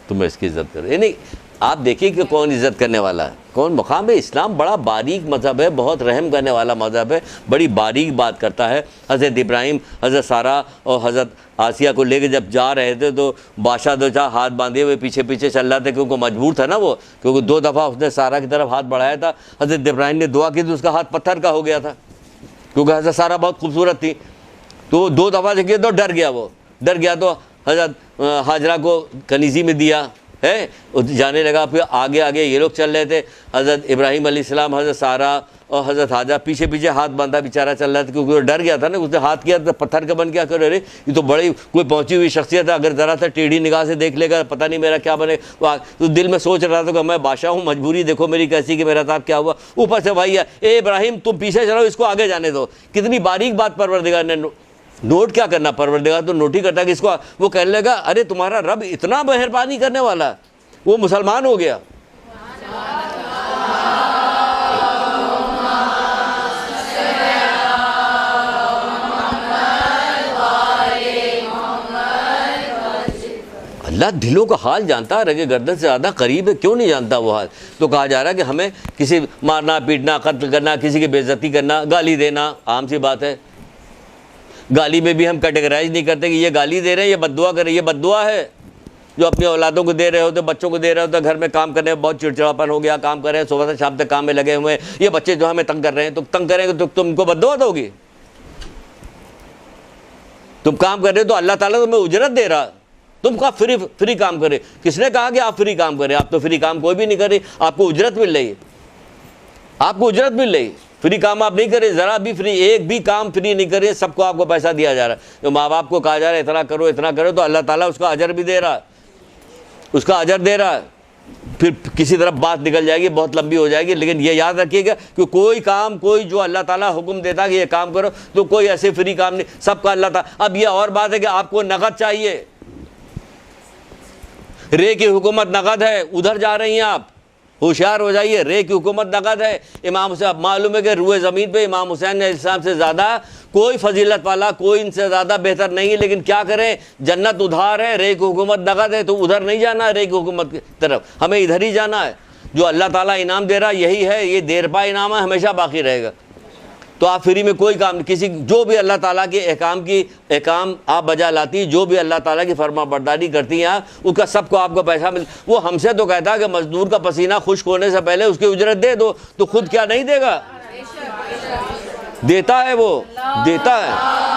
तुम्हें इसकी इज़्ज़त करो। ये नहीं, आप देखिए कि कौन इज़्ज़त करने वाला है, कौन मुकाम है। इस्लाम बड़ा बारीक मज़हब है, बहुत रहम करने वाला मज़हब है, बड़ी बारीक बात करता है। हज़रत इब्राहीम, हज़रत सारा और हज़रत आसिया को लेकर जब जा रहे थे तो बादशाह दो चार हाथ बांधे हुए पीछे पीछे चल रहा था, क्योंकि मजबूर था ना वो, क्योंकि 2 दफ़ा उसने सारा की तरफ हाथ बढ़ाया था। हज़रत इब्राहीम ने दुआ की तो उसका हाथ पत्थर का हो गया था, क्योंकि हज़रत सारा बहुत खूबसूरत थी। तो 2 दफ़ा से किया तो डर गया, वो डर गया तो हज़रत हाजरा को कनीज़ी में दिया है, जाने लगा। फिर आगे आगे ये लोग चल रहे थे, हज़रत इब्राहीम अलैहिस्सलाम, हज़रत सारा और हज़रत हाजरा पीछे पीछे हाथ बांधा बेचारा चल रहा था, क्योंकि वो डर गया था ना। उसने हाथ किया तो पत्थर का बन, क्या करे, अरे ये तो बड़ी कोई पहुंची हुई शख्सियत है, अगर ज़रा सा टेढ़ी निगाह से देख लेगा पता नहीं मेरा क्या बने। तो दिल में सोच रहा था कि मैं बादशाह हूँ, मजबूरी देखो मेरी कैसी कि मेरा साथ क्या हुआ। ऊपर से भाई ए इब्राहिम तुम पीछे चलो, इसको आगे जाने दो। कितनी बारीक बात परवरदिगार ने नोट क्या करना, परवरदिगार तो नोट ही करता कि इसको, वो कहने लगा अरे तुम्हारा रब इतना मेहरबानी करने वाला, वो मुसलमान हो गया। अल्लाह दिलों का हाल जानता है, रगे गर्दन से ज़्यादा करीब है, क्यों नहीं जानता वो हाल। तो कहा जा रहा है कि हमें किसी मारना पीटना, कत्ल करना, किसी की बेइज्जती करना, गाली देना आम सी बात है। गाली में भी हम कैटेगराइज नहीं करते कि ये गाली दे रहे हैं, ये बद्दुआ कर रहे हैं। ये बद्दुआ है जो अपनी औलादों को दे रहे होते, बच्चों को दे रहे होते, घर में काम करने में बहुत चिड़चिड़ापन हो गया, काम कर रहे हैं, सुबह से शाम तक काम में लगे हुए हैं, ये बच्चे जो हमें तंग कर रहे हैं, तो तंग करेंगे तो तुमको बद्दुआ दोगी? तुम काम कर रहे हो तो अल्लाह ताला तुम्हें उजरत दे रहा, तुम कहा फ्री काम करे। किसने कहा कि आप फ्री काम करें? आप तो फ्री काम कोई भी नहीं करे, आपको उजरत मिल रही है, आपको उजरत मिल रही। फ्री काम आप नहीं करें, जरा भी फ्री, एक भी काम फ्री नहीं करें, सबको आपको पैसा दिया जा रहा है। जो माँ बाप को कहा जा रहा है इतना करो इतना करो, तो अल्लाह ताला उसका अजर भी दे रहा है, उसका अजर दे रहा है। फिर किसी तरफ बात निकल जाएगी, बहुत लंबी हो जाएगी, लेकिन ये याद रखिएगा कि कोई काम, कोई जो अल्लाह ताला हुक्म देता कि ये काम करो, तो कोई ऐसे फ्री काम नहीं, सबका अल्लाह ताला। अब ये और बात है कि आपको नकद चाहिए, रे की हुकूमत नकद है, उधर जा रही हैं आप, होशियार हो जाइए, रे की हुकूमत नकद है। इमाम हुसैन, मालूम है कि रुए ज़मीन पे इमाम हुसैन अलैहिस्सलाम से ज़्यादा कोई फजीलत वाला, कोई इनसे ज़्यादा बेहतर नहीं है, लेकिन क्या करें, जन्नत उधार है, रे की हुकूमत नकद है, तो उधर नहीं जाना है रे की हुकूमत की तरफ, हमें इधर ही जाना है। जो अल्लाह ताला इनाम दे रहा यही है, ये देरपा इनाम है, हमेशा बाकी रहेगा। तो आप फ्री में कोई काम, किसी जो भी अल्लाह ताला के एहकाम आप बजा लाती, जो भी अल्लाह ताला की फरमा बरदारी करती हैं, उसका सबको आपको पैसा मिल। वो हमसे तो कहता है कि मजदूर का पसीना खुश्क होने से पहले उसकी उजरत दे दो, तो खुद क्या नहीं देगा? देता है, वो देता है।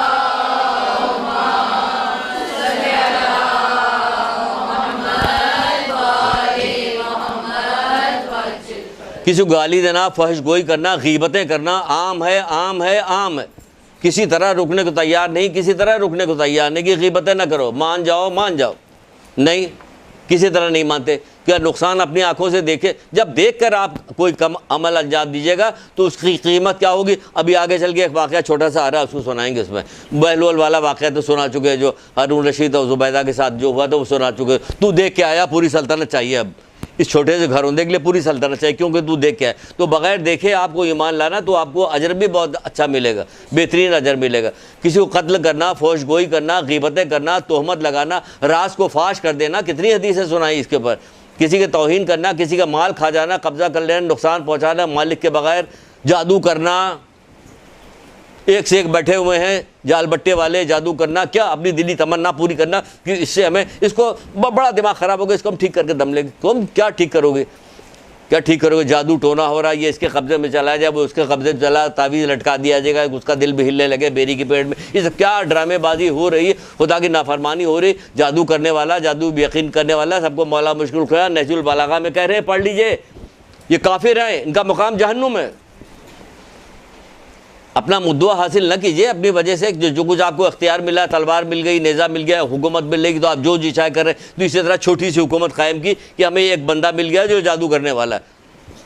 किसी को गाली देना, फहश गोई करना, गीबतें करना आम है, आम है, आम है। किसी तरह रुकने को तैयार नहीं, किसी तरह रुकने को तैयार नहीं कि गीबतें ना करो, मान जाओ नहीं, किसी तरह नहीं मानते। क्या नुकसान अपनी आंखों से देखे, जब देखकर आप कोई कम अमल अंजाम दीजिएगा तो उसकी कीमत क्या होगी। अभी आगे चल के एक वाक़या छोटा सा आ रहा है, उसको सुनाएंगे। उसमें बहलोल वाला वाक़या तो सुना चुके हैं, जो हारून रशीद और जुबैदा के साथ जो हुआ था वो सुना चुके। तू देख के आया, पूरी सल्तनत चाहिए। अब इस छोटे से घर होने के लिए पूरी सल्तनत चाहिए, क्योंकि तू देख के आया। तो बगैर देखे आपको ईमान लाना, तो आपको अजर भी बहुत अच्छा मिलेगा, बेहतरीन अजर मिलेगा। किसी को कत्ल करना, फौश गोई करना, गीबतें करना, तोहमत लगाना, राज को फाश कर देना, कितनी हदीसें सुनाई इसके ऊपर। किसी के तौहीन करना, किसी का माल खा जाना, कब्जा कर लेना, नुकसान पहुँचाना मालिक के बगैर, जादू करना, एक से एक बैठे हुए हैं जाल बट्टे वाले, जादू करना, क्या अपनी दिली तमन्ना पूरी करना कि इससे हमें, इसको बड़ा दिमाग ख़राब हो गया, इसको हम ठीक करके दम लेंगे। तो हम क्या ठीक करोगे? क्या ठीक करोगे? जादू टोना हो रहा है, ये इसके कब्जे में चला जाए, वो उसके कब्जे में चला, तावीज़ लटका दिया जाएगा, उसका दिल भी हिलने लगे बेरी के पेट में। ये सब क्या ड्रामेबाजी हो रही है, खुदा की नाफरमानी हो रही। जादू करने वाला, जादू यकीन करने वाला सबको मौला मुश्किल खुदा नहजुल बलागा में कह रहे हैं, पढ़ लीजिए, ये काफिर हैं, इनका मुकाम जहन्नुम है। अपना मुद्दा हासिल न कीजिए अपनी वजह से। जो कुछ आपको अख्तियार मिला, तलवार मिल गई, नेज़ा मिल गया, हुकूमत मिल गई, तो आप जो जी चाहे कर रहे हैं। तो इसी तरह छोटी सी हुकूमत कायम की कि हमें एक बंदा मिल गया जो जादू करने वाला है।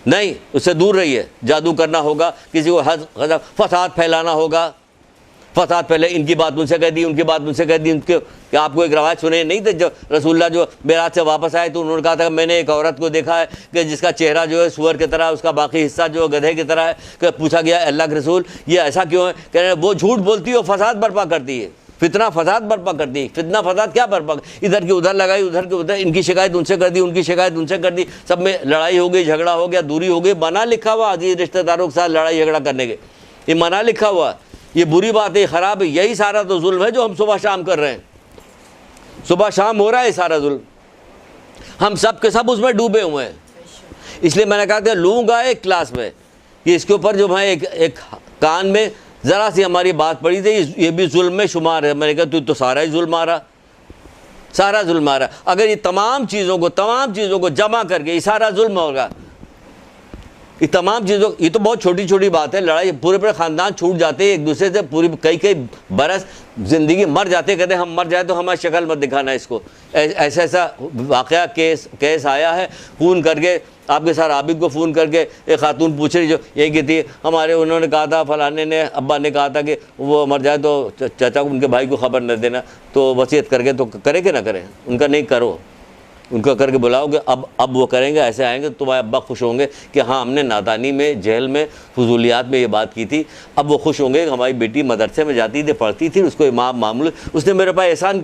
नहीं, उससे दूर रहिए। जादू करना होगा, किसी को फसाद फैलाना होगा, फसाद पहले इनकी बात मुझसे कह दी, उनकी बात मुझसे कह दी। उनके क्या आपको एक रवायत सुने नहीं थे, जब रसूलुल्लाह जो मेराज से वापस आए तो उन्होंने कहा था मैंने एक औरत को देखा है कि जिसका चेहरा जो है सुअर की तरह, उसका बाकी हिस्सा जो गधे की तरह है। कि पूछा गया अल्लाह के रसूल ये ऐसा क्यों है? कह रहे वो झूठ बोलती है, फसाद बर्पा करती है, फितना फसाद बर्पा करती है। फितना फसाद क्या बर्पा, इधर की उधर लगाई, उधर की उधर, इनकी शिकायत उनसे कर दी, उनकी शिकायत उनसे कर दी, सब में लड़ाई हो गई, झगड़ा हो गया, दूरी हो गई। बना लिखा हुआ अजीज रिश्तेदारों के साथ लड़ाई झगड़ा करने के, ये मना लिखा हुआ, ये बुरी बात है, ख़राब है। यही सारा तो जुल्म है जो हम सुबह शाम कर रहे हैं। सुबह शाम हो रहा है सारा जुल्म, हम सब के सब उसमें डूबे हुए हैं। इसलिए मैंने कहा था लूँगा एक क्लास में कि इसके ऊपर जो मैं एक कान में ज़रा सी हमारी बात पड़ी थी, ये भी जुल्म में शुमार है। मैंने कहा तू तो सारा ही जुल्म आ रहा, सारा जुल्म आ रहा। अगर ये तमाम चीज़ों को जमा करके ये सारा जुल्म होगा, ये तमाम चीज़ों, ये तो बहुत छोटी छोटी बात है। लड़ाई पूरे पूरे ख़ानदान छूट जाते हैं एक दूसरे से, पूरी कई बरस ज़िंदगी मर जाते, कहते हम मर जाए तो हमारी शक्ल मत दिखाना इसको। ऐसा ऐसा वाक़या केस आया है। फ़ोन करके आपके साथ आबिद को फ़ोन करके एक खातून पूछ रही जो यही की थी, हमारे उन्होंने कहा था फलाने ने, अब्बा ने कहा था कि वो मर जाए तो चाचा को, उनके भाई को ख़बर न देना, तो वसीयत करके तो करे कि ना करें? उनका नहीं करो, उनका करके बुलाओगे, अब वो करेंगे, ऐसे आएंगे, तुम्हारे अब्बा खुश होंगे कि हाँ हमने नादानी में, जहल में, फजूलियात में ये बात की थी। अब वो खुश होंगे कि हमारी बेटी मदरसे में जाती थी, पढ़ती थी, उसको इमाम मामूल, उसने मेरे पास एहसान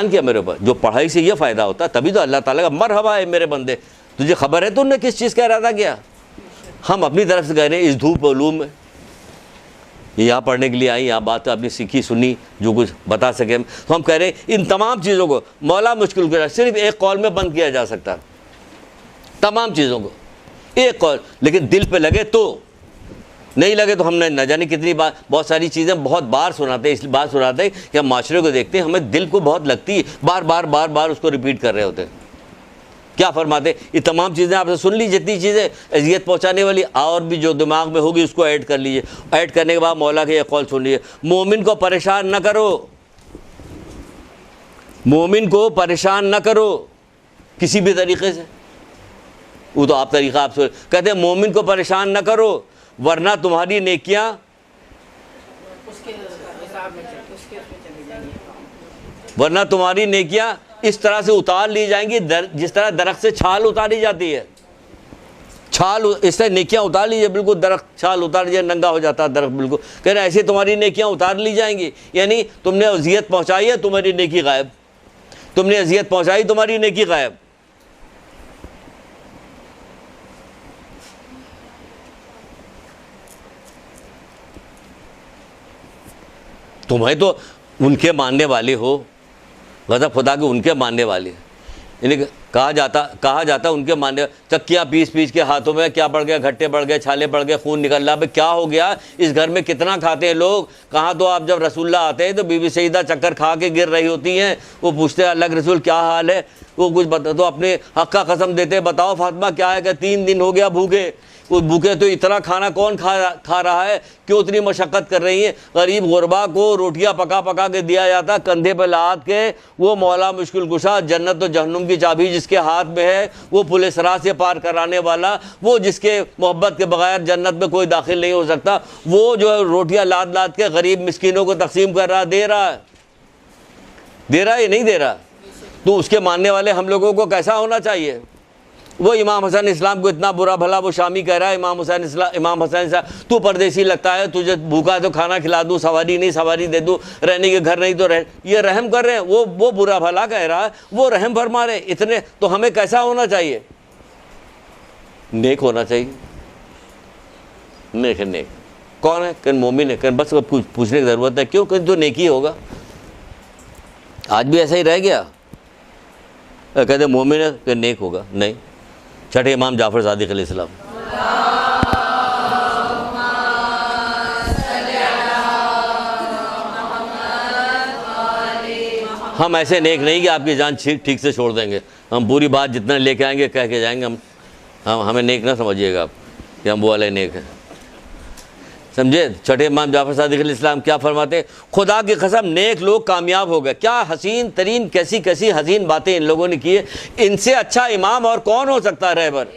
किया मेरे ऊपर। जो पढ़ाई से ये फ़ायदा होता, तभी तो अल्लाह ताला का मरहबा है मेरे बंदे। तुझे खबर है तुमने किस चीज़ का इरादा किया? हम अपनी तरफ से कह रहे हैं इस धूप उलूम में, ये यहाँ पढ़ने के लिए आई, यहाँ बात आपने सीखी सुनी, जो कुछ बता सके तो हम कह रहे हैं इन तमाम चीज़ों को मौला मुश्किल को सिर्फ एक कौल में बंद किया जा सकता, तमाम चीज़ों को एक कौल। लेकिन दिल पे लगे तो, नहीं लगे तो हमने न जाने कितनी बार, बहुत सारी चीज़ें बहुत बार सुनाते हैं, इसलिए बात सुनाते हैं कि हम माशरे को देखते हैं, हमें दिल को बहुत लगती है, बार बार उसको रिपीट कर रहे होते हैं। क्या फरमाते? ये तमाम चीज़ें आपसे सुन ली, जितनी चीज़ें अजियत पहुँचाने वाली और भी जो दिमाग में होगी उसको ऐड कर लीजिए। ऐड करने के बाद मौला के एक कौल सुन लीजिए, मोमिन को परेशान न करो, मोमिन को परेशान न करो किसी भी तरीके से। वो तो आप तरीक़ा आप कहते हैं मोमिन को परेशान न करो वरना तुम्हारी नेकियां इस तरह से उतार ली जाएंगी जिस तरह दरख्त से छाल उतारी जाती है। छाल इस तरह नेकियां उतार लीजिए, बिल्कुल दरख्त छाल उतार लीजिए, नंगा हो जाता है दरख्त बिल्कुल। कह रहे ऐसे तुम्हारी नेकियां उतार ली जाएंगी, यानी तुमने अजियत पहुंचाई है, तुम्हारी नेकी गायब, तुमने अजियत पहुंचाई, तुम्हारी नेकी गायब। तुम्हें तो उनके मानने वाले हो, गज़ब खुदा के उनके मानने वाले, यानी कहा जाता उनके मानने। चक्कियाँ पीस के हाथों में क्या बढ़ गया, घट्टे बढ़ गए, छाले बढ़ गए, खून निकल रहा, भाई क्या हो गया इस घर में, कितना खाते हैं लोग? कहाँ तो आप जब रसूलुल्लाह आते हैं तो बीबी सईदा चक्कर खा के गिर रही होती हैं, वो पूछते हैं अल्लाह के रसूल क्या हाल है, वो कुछ बता तो अपने हक़ का कसम देते, बताओ फातिमा क्या है? कि 3 दिन हो गया भूखे। वो भूखे तो इतना खाना कौन खा रहा है, क्यों इतनी मशक्क़त कर रही हैं? गरीब गुरबा को रोटियां पका के दिया जाता, कंधे पर लाद के। वो मौला मुश्किल कुशा, जन्नत और जहन्नुम की चाबी जिसके हाथ में है, वो पुल सिरात से पार कराने वाला, वो जिसके मोहब्बत के बगैर जन्नत में कोई दाखिल नहीं हो सकता, वो जो है रोटियां लाद के गरीब मिस्किनों को तकसीम कर रहा, दे रहा है या नहीं दे रहा? तो उसके मानने वाले हम लोगों को कैसा होना चाहिए? वो इमाम हसन इस्लाम को इतना बुरा भला वो शामी कह रहा है, इमाम हसन इस्लाम तू परदेसी लगता है, तुझे भूखा है तो खाना खिला दूँ, सवारी नहीं सवारी दे दूँ, रहने के घर नहीं तो रह, ये रहम कर रहे हैं। वो बुरा भला कह रहा है, वो रहम फरमा रहे इतने। तो हमें कैसा होना चाहिए? नेक होना चाहिए। नेक कौन है? कहीं मोमिन है, कहीं बस पूछने की ज़रूरत है, क्यों? कहीं तो नेकी होगा। आज भी ऐसा ही रह गया, कहते मोमिन है कि नेक होगा, नहीं। छठे इमाम जाफ़र सादिक़ अलैहिस्सलाम। हम ऐसे नेक नहीं कि आपकी जान ठीक से छोड़ देंगे। हम पूरी बात जितना लेके आएंगे कह के जाएंगे। हम हमें नेक ना समझिएगा आप कि हम वो वाले नेक हैं, समझे। छठे इमाम जाफ़र सादिक़ अलैहिस्सलाम क्या फरमाते, खुदा की कसम नेक लोग कामयाब हो गए। क्या हसीन तरीन कैसी कैसी हसीन बातें इन लोगों ने की है। इनसे अच्छा इमाम और कौन हो सकता है रहबर,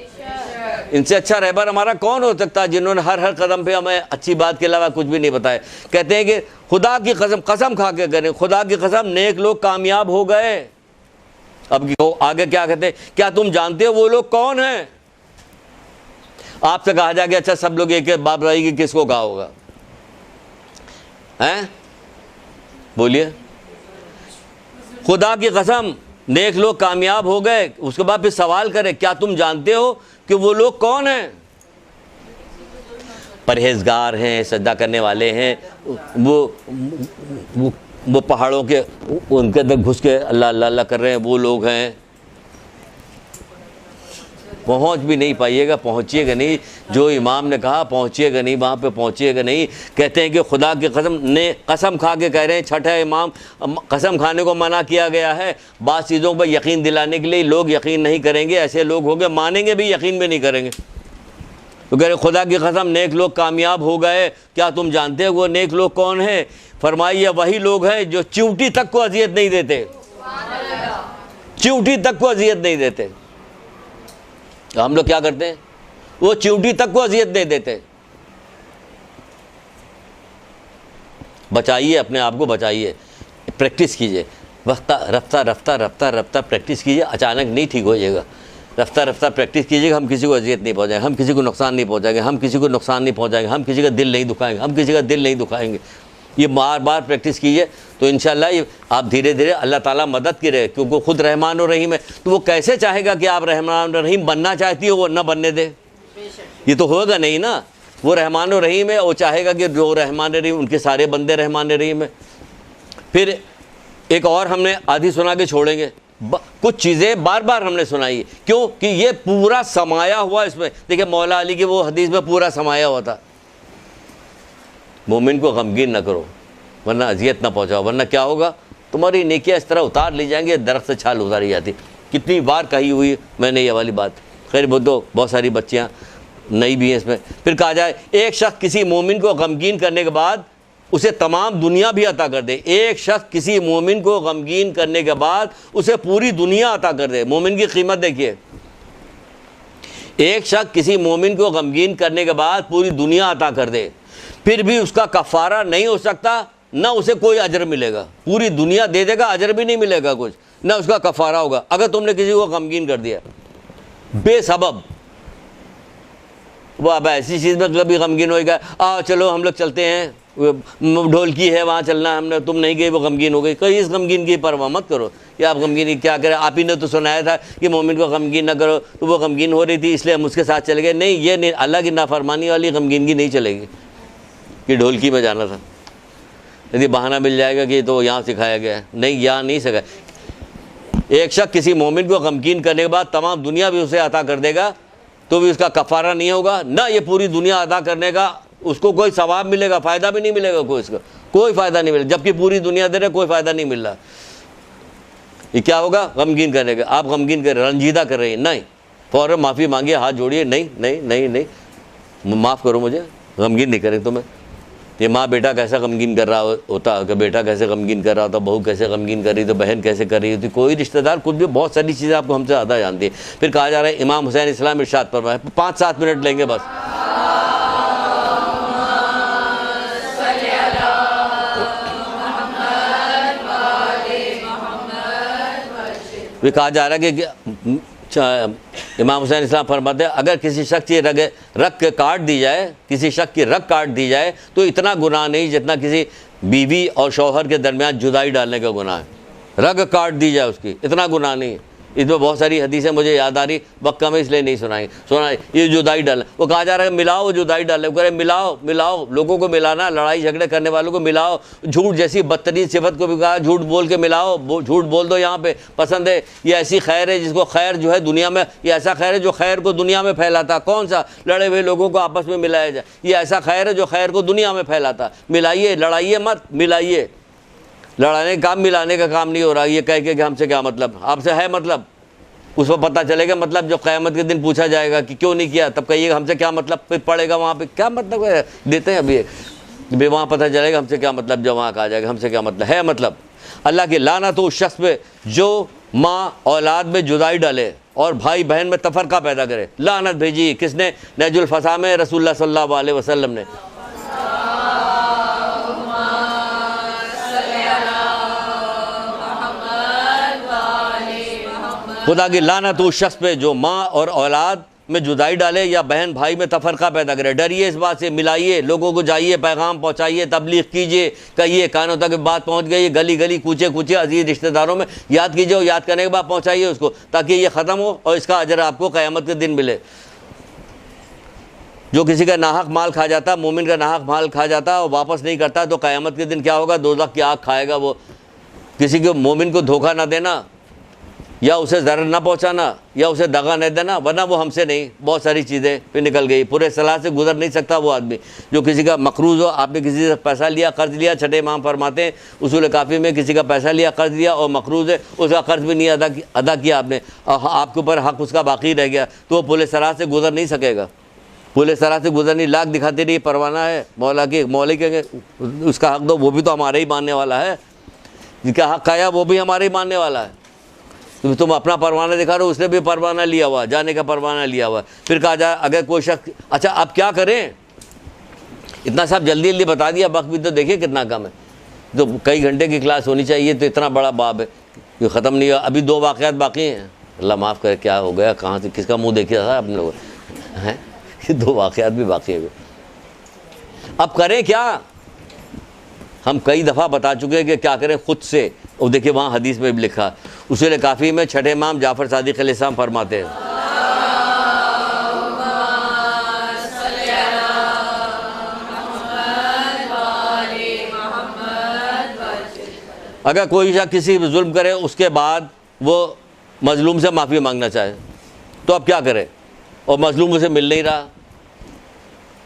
इनसे अच्छा रहबर हमारा कौन हो सकता है, जिन्होंने हर हर कदम पे हमें अच्छी बात के अलावा कुछ भी नहीं बताया। कहते हैं कि खुदा की कसम, कसम खा के करें, खुदा की कसम नेक लोग कामयाब हो गए। अब आगे क्या कहते हैं, क्या तुम जानते हो वो लोग कौन हैं। आपसे कहा जाएगा अच्छा सब लोग एक बात बताइए किसको कहा होगा, हैं बोलिए। खुदा की कसम नेक लोग कामयाब हो गए। उसके बाद फिर सवाल करें क्या तुम जानते हो कि वो लोग कौन हैं। परहेजगार हैं, सजदा करने वाले हैं, वो पहाड़ों के उनके अंदर घुस के अल्लाह अल्लाह अल्लाह कर रहे हैं, वो लोग हैं। पहुंच भी नहीं पाइएगा, पहुंचिएगा नहीं। जो इमाम ने कहा पहुंचिएगा नहीं, वहाँ पे पहुंचिएगा नहीं। कहते हैं कि खुदा की कसम ने कसम खा के कह रहे हैं, छठा इमाम कसम खाने को मना किया गया है। बात चीज़ों पर यकीन दिलाने के लिए लोग यकीन नहीं करेंगे, ऐसे लोग होंगे मानेंगे भी यकीन भी नहीं करेंगे। तो कह रहे खुदा की कसम नेक लोग कामयाब हो गए। क्या तुम जानते हो वो नेक लोग कौन है। फरमाइए वही लोग हैं जो चींटी तक को अजियत नहीं देते, चींटी तक को अजियत नहीं देते। तो हम लोग क्या करते हैं, वो चींटी तक को अजियत नहीं देते। बचाइए अपने आप को, बचाइए, प्रैक्टिस कीजिए, रफ्ता रफ्ता रफ्ता रफ्ता प्रैक्टिस कीजिए। अचानक नहीं ठीक हो जाएगा, रफ्ता रफ्ता प्रैक्टिस कीजिएगा। हम किसी को अजियत नहीं पहुंचाएंगे, हम किसी को नुकसान नहीं पहुंचाएंगे, हम किसी को नुकसान नहीं पहुंचाएंगे, हम किसी का दिल नहीं दुखाएंगे, हम किसी का दिल नहीं दुखाएंगे। ये बार बार प्रैक्टिस कीजिए तो इंशाल्लाह ये आप धीरे धीरे अल्लाह ताला मदद करे, क्योंकि खुद रहमान और रहीम है। तो वो कैसे चाहेगा कि आप रहमान और रहीम बनना चाहती हो वो न बनने दे, ये तो होगा नहीं ना। वो रहमान और रहीम है, वो चाहेगा कि जो रहमान रहीम उनके सारे बंदे रहमान रहीम है। फिर एक और हमने आधी सुना के छोड़ेंगे, कुछ चीज़ें बार बार हमने सुनाई, क्यों कि ये पूरा समाया हुआ इसमें। देखिए मौला अली की वो हदीस में पूरा समाया हुआ था, मोमिन को गमगीन न करो वरना अजियत ना पहुंचाओ, वरना क्या होगा तुम्हारी नेकियां इस तरह उतार ली जाएंगी, दरख्त से छाल उतारी जाती। कितनी बार कही हुई मैंने ये वाली बात। खैर वो तो बहुत सारी बच्चियाँ नई भी हैं इसमें। फिर कहा जाए एक शख्स किसी मोमिन को गमगीन करने के बाद उसे तमाम दुनिया भी अता कर दे। एक शख्स किसी मोमिन को गमगीन करने के बाद उसे पूरी दुनिया अता कर दे। मोमिन की कीमत देखिए, एक शख्स किसी मोमिन को गमगीन करने के बाद पूरी दुनिया अता कर दे, फिर भी उसका कफ़ारा नहीं हो सकता, ना उसे कोई अजर मिलेगा। पूरी दुनिया दे देगा, अजर भी नहीं मिलेगा कुछ, ना उसका कफ़ारा होगा। अगर तुमने किसी को गमगीन कर दिया बेसबब, वो अब ऐसी चीज़ में कभी गमगीन होएगा, आ चलो हम लोग चलते हैं, ढोलकी है वहाँ चलना, हमने तुम नहीं गए, वो गमगीन हो गई। कहीं इस गमगीन की परवाह मत करो कि आप गमगीन क्या करें। आप ही ने तो सुनाया था कि मोमिन को गमगीन ना करो, तो वो गमगीन हो रही थी इसलिए हम उसके साथ चले गए। नहीं, ये नहीं, अल्लाह की नाफरमानी वाली गमगीनगी नहीं चलेगी कि ढोलकी में जाना था। यदि बहाना मिल जाएगा कि तो यहाँ सिखाया गया है, नहीं, यहाँ नहीं सिखाया। एक शख्स किसी मोमिन को गमगीन करने के बाद तमाम दुनिया भी उसे अता कर देगा तो भी उसका कफ़ारा नहीं होगा, ना ये पूरी दुनिया अदा करने का उसको कोई सवाब मिलेगा, फ़ायदा भी नहीं मिलेगा कोई, इसका कोई फ़ायदा नहीं मिलेगा। जबकि पूरी दुनिया दे रहे कोई फ़ायदा नहीं मिल रहा। ये क्या होगा, गमगीन करने का। आप गमगीन कर रंजीदा कर रहे हैं, नहीं, फ़ौरन माफ़ी मांगिए, हाथ जोड़िए, नहीं नहीं नहीं नहीं माफ़ करो मुझे, गमगीन नहीं करें तुम्हें। ये माँ बेटा कैसा गमगीन कर रहा होता, कि बेटा कैसे गमगीन कर रहा होता, बहू कैसे गमगीन कर रही थी, बहन कैसे कर रही थी, कोई रिश्तेदार, कुछ भी, बहुत सारी चीज़ें आपको हमसे ज़्यादा जानती है। फिर कहा जा रहा है इमाम हुसैन इस्लाम इरशाद फरमाए, 5-7 मिनट लेंगे बस। भी कहा जा रहा है कि इमाम हुसैन इस्लाम फरमाते हैं अगर किसी शख्स की रग काट दी जाए, किसी शख्स की रग काट दी जाए तो इतना गुनाह नहीं जितना किसी बीवी और शौहर के दरमियान जुदाई डालने का गुनाह है। रग काट दी जाए उसकी, इतना गुनाह नहीं। इसमें बहुत सारी हदीसें मुझे याद आ रही, वक्त कम है इसलिए नहीं सुनाएंगे। सुना ये जुदाई डाल, वो कहा जा रहा है मिलाओ, वो जुदाई डाल, वो कह रहे मिलाओ मिलाओ, लोगों को मिलाना, लड़ाई झगड़े करने वालों को मिलाओ, झूठ जैसी बदतरीन सिफत को भी कहा झूठ बोल के मिलाओ, झूठ बोल दो, यहाँ पे पसंद है। ये ऐसी खैर है जिसको खैर जो है दुनिया में, ये ऐसा खैर है जो खैर को दुनिया में फैलाता। कौन सा? लड़े हुए लोगों को आपस में मिलाया जाए। ये ऐसा खैर है जो खैर को दुनिया में फैलाता। मिलाइए, लड़ाइए मत, मिलाइए। लड़ाने का काम, मिलाने का काम नहीं हो रहा। ये कह के कि हमसे क्या मतलब, आपसे है मतलब, उसको पता चलेगा मतलब जब क़यामत के दिन पूछा जाएगा कि क्यों नहीं किया, तब कहिएगा हमसे क्या मतलब, फिर पड़ेगा वहाँ पे क्या मतलब है, देते हैं अभी वहाँ पता चलेगा हमसे क्या मतलब, जब वहाँ कहा जाएगा हमसे क्या मतलब है। मतलब अल्लाह की लानत तो उस शख्स पे जो माँ औलाद में जुदाई डाले और भाई बहन में तफरका पैदा करे। लानत भेजी किसने? नहजुल फसा में रसूलुल्लाह सल्लल्लाहु अलैहि वसल्लम ने। खुदा की लानत उस शख्स पे जो माँ और औलाद में जुदाई डाले या बहन भाई में तफरका पैदा करे। डरिए इस बात से, मिलाइए, लोगों को जाइए, पैगाम पहुँचाइए, तबलीग कीजिए, कहिए, कानों तक बात पहुँच गई, गली गली कूचे कूचे अजीज रिश्तेदारों में याद कीजिए और याद करने के बाद पहुँचाइए उसको, ताकि ये ख़त्म हो और इसका अजर आपको क़यामत के दिन मिले। जो किसी का नाहक माल खा जाता, मोमिन का नाहक माल खा जाता और वापस नहीं करता, तो क़यामत के दिन क्या होगा? दोज़ख की आग खाएगा वो। किसी को मोमिन को धोखा ना देना, या उसे ज़रर ना पहुंचाना, या उसे दगा नहीं देना, वरना वो हमसे नहीं, बहुत सारी चीज़ें पे निकल गई। पूरे सलाह से गुजर नहीं सकता वो आदमी जो किसी का मकरूज़ हो। आपने किसी से पैसा लिया, कर्ज़ लिया, छठे इमाम फरमाते हैं उसूल काफ़ी में, किसी का पैसा लिया, कर्ज़ लिया और मकरूज़ है, उसका कर्ज़ भी नहीं अदा किया आपने, आपके ऊपर हक़ उसका बाकी रह गया, तो वो पूरे सलाह से गुजर नहीं सकेगा। पूरे सलाह से गुजरनी, लाख दिखाते रही, परवाना है मौला के, मौले के उसका हक़ दो, वो भी तो हमारे ही मानने वाला है। जिनका हक़ आया वो भी हमारे ही मानने वाला है। तुम अपना परवाना दिखा रहे हो, उसने भी परवाना लिया हुआ, जाने का परवाना लिया हुआ। फिर कहा जाए अगर कोई शख्स, अच्छा अब क्या करें? इतना सब जल्दी जल्दी बता दिया, वक्त भी तो देखिए कितना कम है। तो कई घंटे की क्लास होनी चाहिए, तो इतना बड़ा बाब है ये ख़त्म नहीं हुआ। अभी 2 वाक़यात बाकी हैं। अल्लाह माफ़ करे, क्या हो गया, कहाँ से किसका मुँह देखिए था अपने लोग हैं, ये 2 वाक़यात भी बाकी है। अब करें क्या? हम कई दफ़ा बता चुके हैं कि क्या करें खुद से। और देखिए वहाँ हदीस में भी लिखा, उसूल काफ़ी में छठे इमाम जाफ़र सादिक़ अलैहिस्सलाम फरमाते हैं, अगर कोई शख्स किसी पर जुल्म करे उसके बाद वो मजलूम से माफ़ी मांगना चाहे तो अब क्या करे, और मजलूम उसे मिल नहीं रहा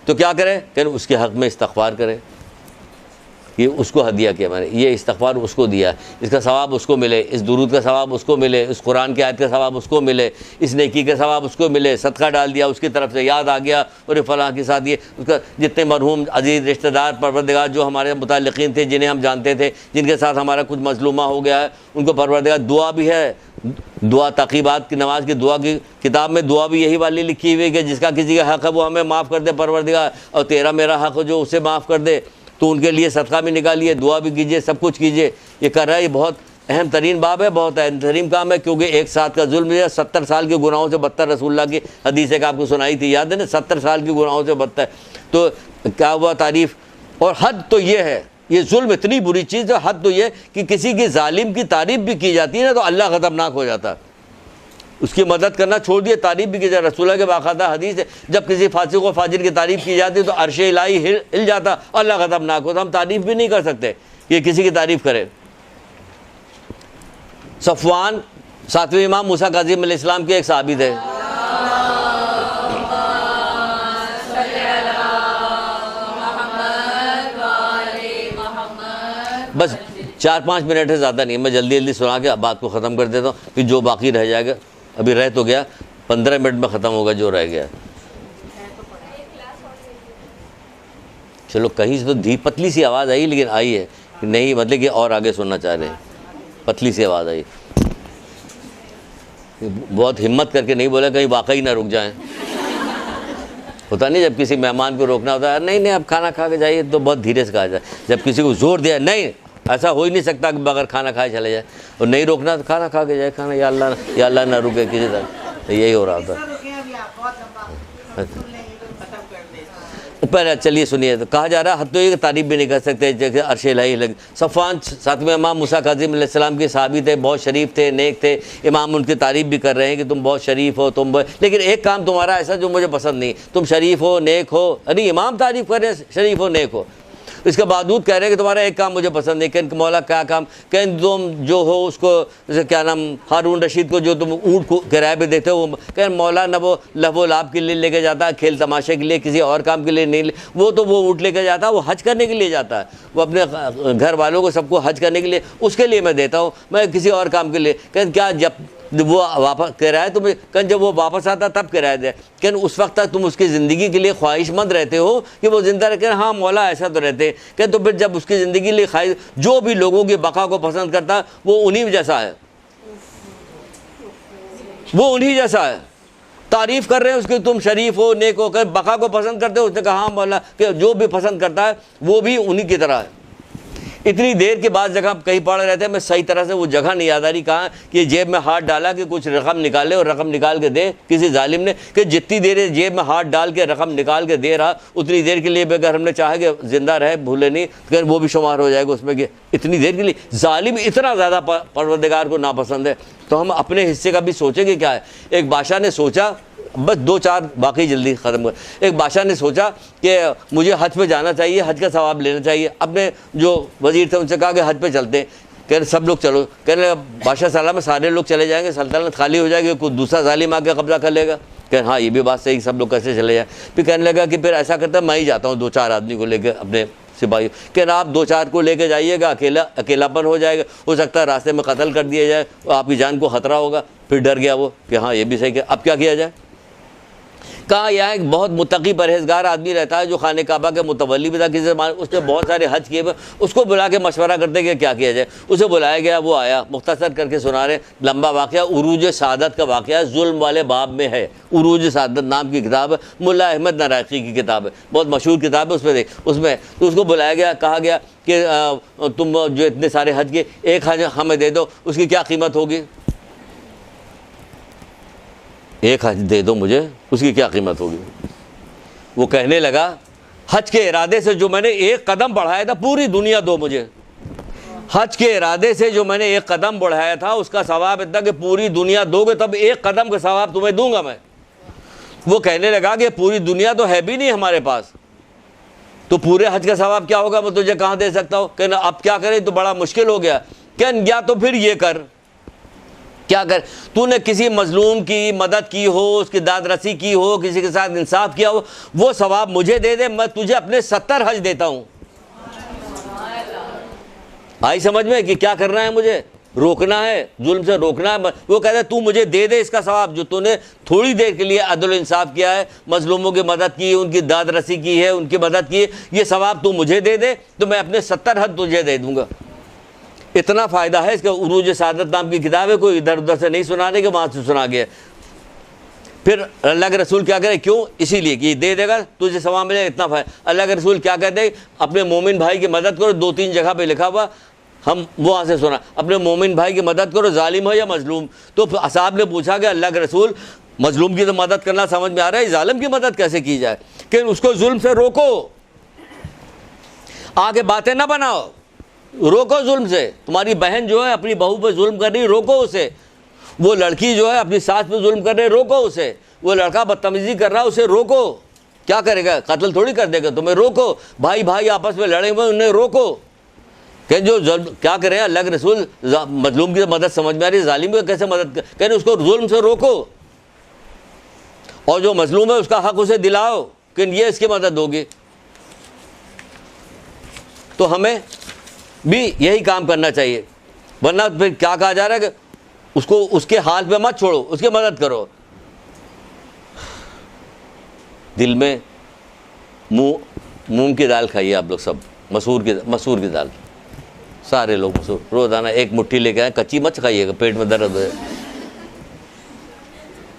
तो क्या करे? कि उसके हक़ में इस्तग़फ़ार करे। ये उसको हदिया किया मैंने, ये इस्तग़फ़ार उसको दिया, इसका सवाब उसको मिले, इस दुरूद का सवाब उसको मिले, इस कुरान की आयत का सवाब उसको मिले, इस नेकी का सवाब उसको मिले, सदका डाल दिया उसकी तरफ से, याद आ गया और फ़लाँ के साथ ये उसका जितने मरहूम अजीज़ रिश्तेदार परवरदिगार जो हमारे मुताल्लिक़ीन थे, जिन्हें हम जानते थे, जिनके साथ हमारा कुछ मज़लूमा हो गया है, उनको परवरदिगार दुआ भी है, दुआ तक़ीबात की नमाज की दुआ की किताब में दुआ भी यही वाली लिखी हुई है कि जिसका किसी का हक़ है वो हमें माफ़ कर दे परवरदिगार, और तेरा मेरा हक़ जो उसे माफ़ कर दे, तो उनके लिए सदका भी निकालिए, दुआ भी कीजिए, सब कुछ कीजिए। ये कर रहा है, ये बहुत अहम तरीन बाब है, बहुत अहम तरीन काम है, क्योंकि एक साथ का जुल्म है 70 साल के गुनाहों से बदतर। रसूलुल्लाह की हदीस एक आपको सुनाई थी, याद है ना, 70 साल के गुनाहों से बदतर। तो क्या हुआ तारीफ़, और हद तो ये है, ये जुल्म इतनी बुरी चीज़ है, हद तो ये कि किसी की जालिम की तारीफ़ भी की जाती है ना तो अल्लाह ख़तरनाक हो जाता है। उसकी मदद करना छोड़ दिए, तारीफ़ भी की जाए। रसूलुल्लाह के बाकायदा हदीस है, जब किसी फासिक व फाजिर की तारीफ़ की जाती है तो अर्श इलाही हिल जाता, अल्लाह ख़तरनाक हो। तो हम तारीफ़ भी नहीं कर सकते कि किसी की तारीफ़ करे। सफ़वान 7वें इमाम मूसा काज़िम अलैहिस्सलाम के एक सहाबी थे, बस 4-5 मिनट है, ज़्यादा नहीं, मैं जल्दी जल्दी सुना के बात को ख़त्म कर देता हूँ, फिर जो बाकी रह जाएगा, अभी रह तो गया 15 मिनट में ख़त्म होगा जो रह गया। चलो कहीं से तो पतली सी आवाज़ आई, लेकिन आई है नहीं, मतलब कि और आगे सुनना चाह रहे हैं, पतली सी आवाज़ आई। बहुत हिम्मत करके नहीं बोला कहीं वाकई ना रुक जाएं। होता नहीं जब किसी मेहमान को रोकना होता है, नहीं नहीं आप खाना खा के जाइए, तो बहुत धीरे से कहा जाए। जब किसी को जोर दिया, नहीं ऐसा हो ही नहीं सकता कि बगैर खाना खाए चले जाए, और नहीं रोकना तो खाना खा के जाए, खाना या अल्लाह ना रुके किसी तरह, तो यही हो रहा था। पर चलिए सुनिए, तो कहा जा रहा है हद तो ये तारीफ़ भी नहीं कर सकते जैसे अर्श इलाही लग। सफ़वान सातवें इमाम मूसा काज़िम अलैहिस्सलाम के सहाबी थे, बहुत शरीफ थे, नेक थे। इमाम उनकी तारीफ़ भी कर रहे हैं कि तुम बहुत शरीफ हो, लेकिन एक काम तुम्हारा ऐसा जो मुझे पसंद नहीं, तुम शरीफ हो, नेक हो। अरे इमाम तारीफ़ कर रहे हैं शरीफ हो, नेक हो, इसके बावजूद कह रहे हैं कि तुम्हारा एक काम मुझे पसंद नहीं। कहन मौला क्या काम? कहन तुम जो हो उसको, जैसे क्या नाम, हारून रशीद को जो तुम ऊँट को किराए पे देते हो, कहन मौला न वो लहवो लाभ के लिए लेके जाता है, खेल तमाशे के लिए, किसी और काम के लिए नहीं। वो तो वो ऊँट लेके जाता है, वो हज करने के लिए जाता है, वो अपने घर वालों को सबको हज करने के लिए, उसके लिए मैं देता हूँ, मैं किसी और काम के लिए। कहन क्या जब वो वापस किराया तुम्हें, कहन जब वो वापस आता तब किराया दे। कहन उस वक्त तक तुम उसकी ज़िंदगी के लिए ख्वाहिशमंद रहते हो कि वो ज़िंदा रहे। कहन हाँ मौला ऐसा तो रहते। कहन तो फिर जब उसकी ज़िंदगी के लिए ख्वाहिश, जो भी लोगों की बका को पसंद करता है वो उन्हीं जैसा है, वो उन्हीं जैसा है। तारीफ़ कर रहे हैं उसकी, तुम शरीफ हो, नेक हो, कर बका को पसंद करते हो। उसने कहा हाँ मौला कि जो भी पसंद करता है वो भी उन्हीं की तरह है। इतनी देर के बाद जगह कहीं पढ़ रहे थे, मैं सही तरह से वो जगह नहीं याद आ रही कहाँ, कि जेब में हाथ डाला कि कुछ रकम निकाले और रकम निकाल के दे किसी जालिम ने, कि जितनी देर जेब में हाथ डाल के रकम निकाल के दे रहा उतनी देर के लिए अगर हमने चाहा कि ज़िंदा रहे, भूले नहीं, तो वो भी शुमार हो जाएगा उसमें कि इतनी देर के लिए। जालिम इतना ज़्यादा परवरदिगार को नापसंद है, तो हम अपने हिस्से का भी सोचेंगे क्या है। एक बादशाह ने सोचा, बस दो चार बाकी जल्दी ख़त्म कर। एक बादशाह ने सोचा कि मुझे हज पे जाना चाहिए, हज का सवाब लेना चाहिए। अपने जो वज़ीर थे उनसे कहा कि हज पे चलते हैं। कह रहे सब लोग चलो। कह रहे बादशाह साला में सारे लोग चले जाएंगे, सल्तनत खाली हो जाएगी, कोई दूसरा जालिम आके कब्जा कर लेगा। कह हाँ ये भी बात सही, सब लोग कैसे चले जाए। फिर कहने लगा कि फिर ऐसा करता मैं ही जाता हूँ, दो चार आदमी को लेकर अपने सिपाही। कह रहा आप दो चार को लेके जाइएगा, अकेलापन हो जाएगा, हो सकता है रास्ते में कत्ल कर दिया जाए, आपकी जान को ख़तरा होगा। फिर डर गया वो कि हाँ ये भी सही है, अब क्या किया जाए। कहा यहाँ एक बहुत मुत्तकी परहेजगार आदमी रहता है जो खाने काबा के मुतवल्ली भी था किसी ज़माने, उसने बहुत सारे हज किए हुए, उसको बुला के मशवरा करते कि क्या किया जाए। उसे बुलाया गया, वो आया, मुख्तसर करके सुना रहे, लंबा वाक़या, उरूज सादत का वाक़या जुल्म वाले बाब में है। उरूज सादत नाम की किताब है, मुल्ला अहमद नारायकी की किताब है, बहुत मशहूर किताब है। उसमें देख, उसमें तो उसको बुलाया गया, कहा गया कि तुम जो इतने सारे हज किए, एक हज हमें दे दो, उसकी क्या कीमत होगी। एक हज दे दो मुझे, उसकी क्या कीमत होगी। वो कहने लगा हज के इरादे से जो मैंने एक कदम बढ़ाया था, पूरी दुनिया दो मुझे। हज के इरादे से जो मैंने एक कदम बढ़ाया था उसका सवाब इतना कि पूरी दुनिया दोगे तब एक कदम का सवाब तुम्हें दूंगा मैं। वो कहने लगा कि पूरी दुनिया तो है भी नहीं हमारे पास, तो पूरे हज का सवाब क्या होगा, मैं तुझे कहाँ दे सकता हूँ। कहना अब क्या करें, तो बड़ा मुश्किल हो गया। कहन या तो फिर ये कर, क्या कर, तूने किसी मजलूम की मदद की हो, उसकी दाद रसी की हो, किसी के साथ इंसाफ किया हो, वो सवाब मुझे दे दे, मैं तुझे अपने 70 हज देता हूँ। आई समझ में कि क्या करना है, मुझे रोकना है, जुल्म से रोकना है। वो कहता है तू मुझे दे दे इसका सवाब, जो तूने थोड़ी देर के लिए अदल इंसाफ किया है, मजलूमों की मदद की, उनकी दाद रसी की है, उनकी मदद की है, ये सवाब तू मुझे दे दे तो मैं अपने 70 हज तुझे दे दूंगा। इतना फ़ायदा है इसका। उरूज सादत नाम की किताब है, कोई इधर उधर से नहीं सुनाने के, वहाँ से सुना गया। फिर अल्लाह के रसूल क्या करे, क्यों, इसीलिए कि दे देगा तुझे सवाब मिलेगा, इतना फ़ायदा। अल्लाह के रसूल क्या कहते हैं, अपने मोमिन भाई की मदद करो। 2-3 जगह पे लिखा हुआ, हम वहाँ से सुना, अपने मोमिन भाई की मदद करो, जालिम हो या मजलूम। तो असहाब ने पूछा कि अल्लाह के रसूल मजलूम की तो मदद करना समझ में आ रहा है, जालिम की मदद कैसे की जाए। कि उसको जुल्म से रोको, आगे बातें ना बनाओ, रोको जुल्म से। तुम्हारी बहन जो है अपनी बहू पे जुल्म कर रही, रोको उसे। वो लड़की जो है अपनी सास पे जुल्म कर रही, रोको उसे। वो लड़का बदतमीजी कर रहा है, उसे रोको। क्या करेगा, कत्ल थोड़ी कर देगा तुम्हें, रोको। भाई भाई आपस में लड़े हुए, उन्हें रोको। कह जो क्या करें, अल्लाह के रसूल मजलूम की मदद समझ में आ रही है, जालिम की कैसे मदद कह रहे, उसको जुल्म से रोको। और जो मजलूम है उसका हक उसे दिलाओ कि ये इसकी मदद होगी। तो हमें भी यही काम करना चाहिए, वरना फिर क्या कहा जा रहा है कि उसको उसके हाल पे मत छोड़ो, उसकी मदद करो। दिल में मूंग की दाल खाइए आप लोग सब, मसूर की दाल, सारे लोग मसूर रोज़ाना एक मुट्ठी लेके आए, कच्ची मत खाइएगा, पेट में दर्द है।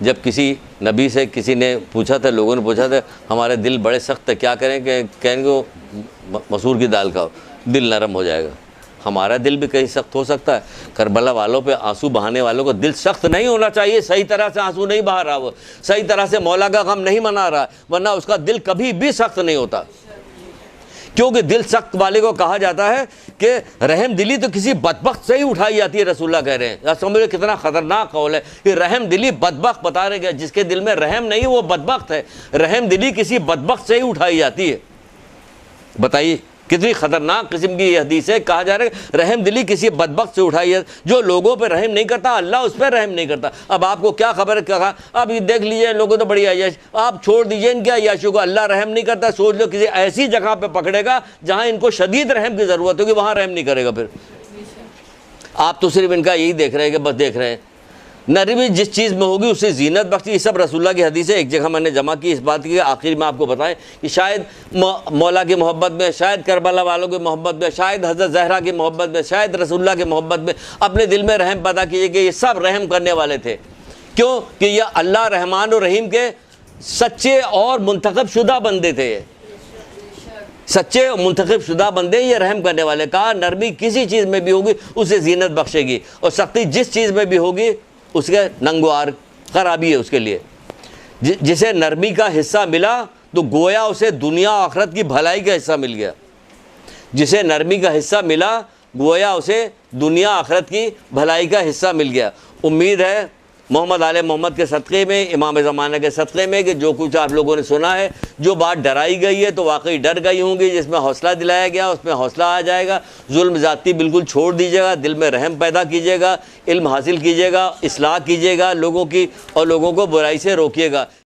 जब किसी नबी से किसी ने पूछा था, लोगों ने पूछा था हमारे दिल बड़े सख्त है, क्या करें, कि कहेंगे मसूर की दाल खाओ, दिल नरम हो जाएगा। हमारा दिल भी कहीं सख्त हो सकता है। करबला वालों पे आंसू बहाने वालों को दिल सख्त नहीं होना चाहिए। सही तरह से आंसू नहीं बहा रहा, वो सही तरह से मौला का गम नहीं मना रहा, वरना उसका दिल कभी भी सख्त नहीं होता। क्योंकि दिल सख्त वाले को कहा जाता है कि रहम दिली तो किसी बदबख्त से ही उठाई जाती है। रसूलुल्लाह कह रहे हैं, समझो कितना खतरनाक कौल है कि रहम दिली बदबख्त बता रहे हैं। जिसके दिल में रहम नहीं वो बदबख्त है। रहम दिली किसी बदबख्त से ही उठाई जाती है। बताइए कितनी खतरनाक किस्म की हदीस है। कहा जा रहा है रहम दिली किसी बदबख्त से उठाई है। जो लोगों पे रहम नहीं करता अल्लाह उस पर रहम नहीं करता। अब आपको क्या खबर है, कहा अब ये देख लीजिए लोगों तो बड़ी अय्याश, आप छोड़ दीजिए इनके अय्याशों को। अल्लाह रहम नहीं करता, सोच लो किसी ऐसी जगह पे पकड़ेगा जहां इनको शदीद रहम की ज़रूरत होगी, वहां रहम नहीं करेगा। फिर आप तो सिर्फ इनका यही देख रहे हैं कि बस देख रहे हैं। नरमी जिस चीज़ में होगी उसे जीनत बख्शी। ये सब रसूलुल्लाह की हदीस है। एक जगह मैंने जमा की इस बात की, आखिर में आपको बताएं कि शायद मौला की मोहब्बत में, शायद करबला वालों की मोहब्बत में, शायद हज़रत ज़हरा की मोहब्बत में, शायद रसूलुल्लाह की मोहब्बत में अपने दिल में रहम पैदा कीजिए कि ये सब रहम करने वाले थे। क्यों कि यह अल्लाह रहमान और रहीम के सच्चे और मुंतखब शुदा बंदे थे। सच्चे मुंतखब शुदा बंदे ये रहम करने वाले। कहा नरमी किसी चीज़ में भी होगी उसे जीनत बख्शेगी, और सख्ती जिस चीज़ में भी होगी उसके नंगवार खराबी है उसके लिए। जिसे नरमी का हिस्सा मिला तो गोया उसे दुनिया आखरत की भलाई का हिस्सा मिल गया। जिसे नरमी का हिस्सा मिला गोया उसे दुनिया आखरत की भलाई का हिस्सा मिल गया। उम्मीद है मोहम्मद आले मोहम्मद के सदक़े में, इमाम ज़माना के सदक़े में, कि जो कुछ आप लोगों ने सुना है, जो बात डराई गई है तो वाकई डर गई होंगी। जिसमें हौसला दिलाया गया उसमें हौसला आ जाएगा। जुल्म ज़्यादती बिल्कुल छोड़ दीजिएगा, दिल में रहम पैदा कीजिएगा, इल्म हासिल कीजिएगा, इस्लाह कीजिएगा लोगों की, और लोगों को बुराई से रोकिएगा।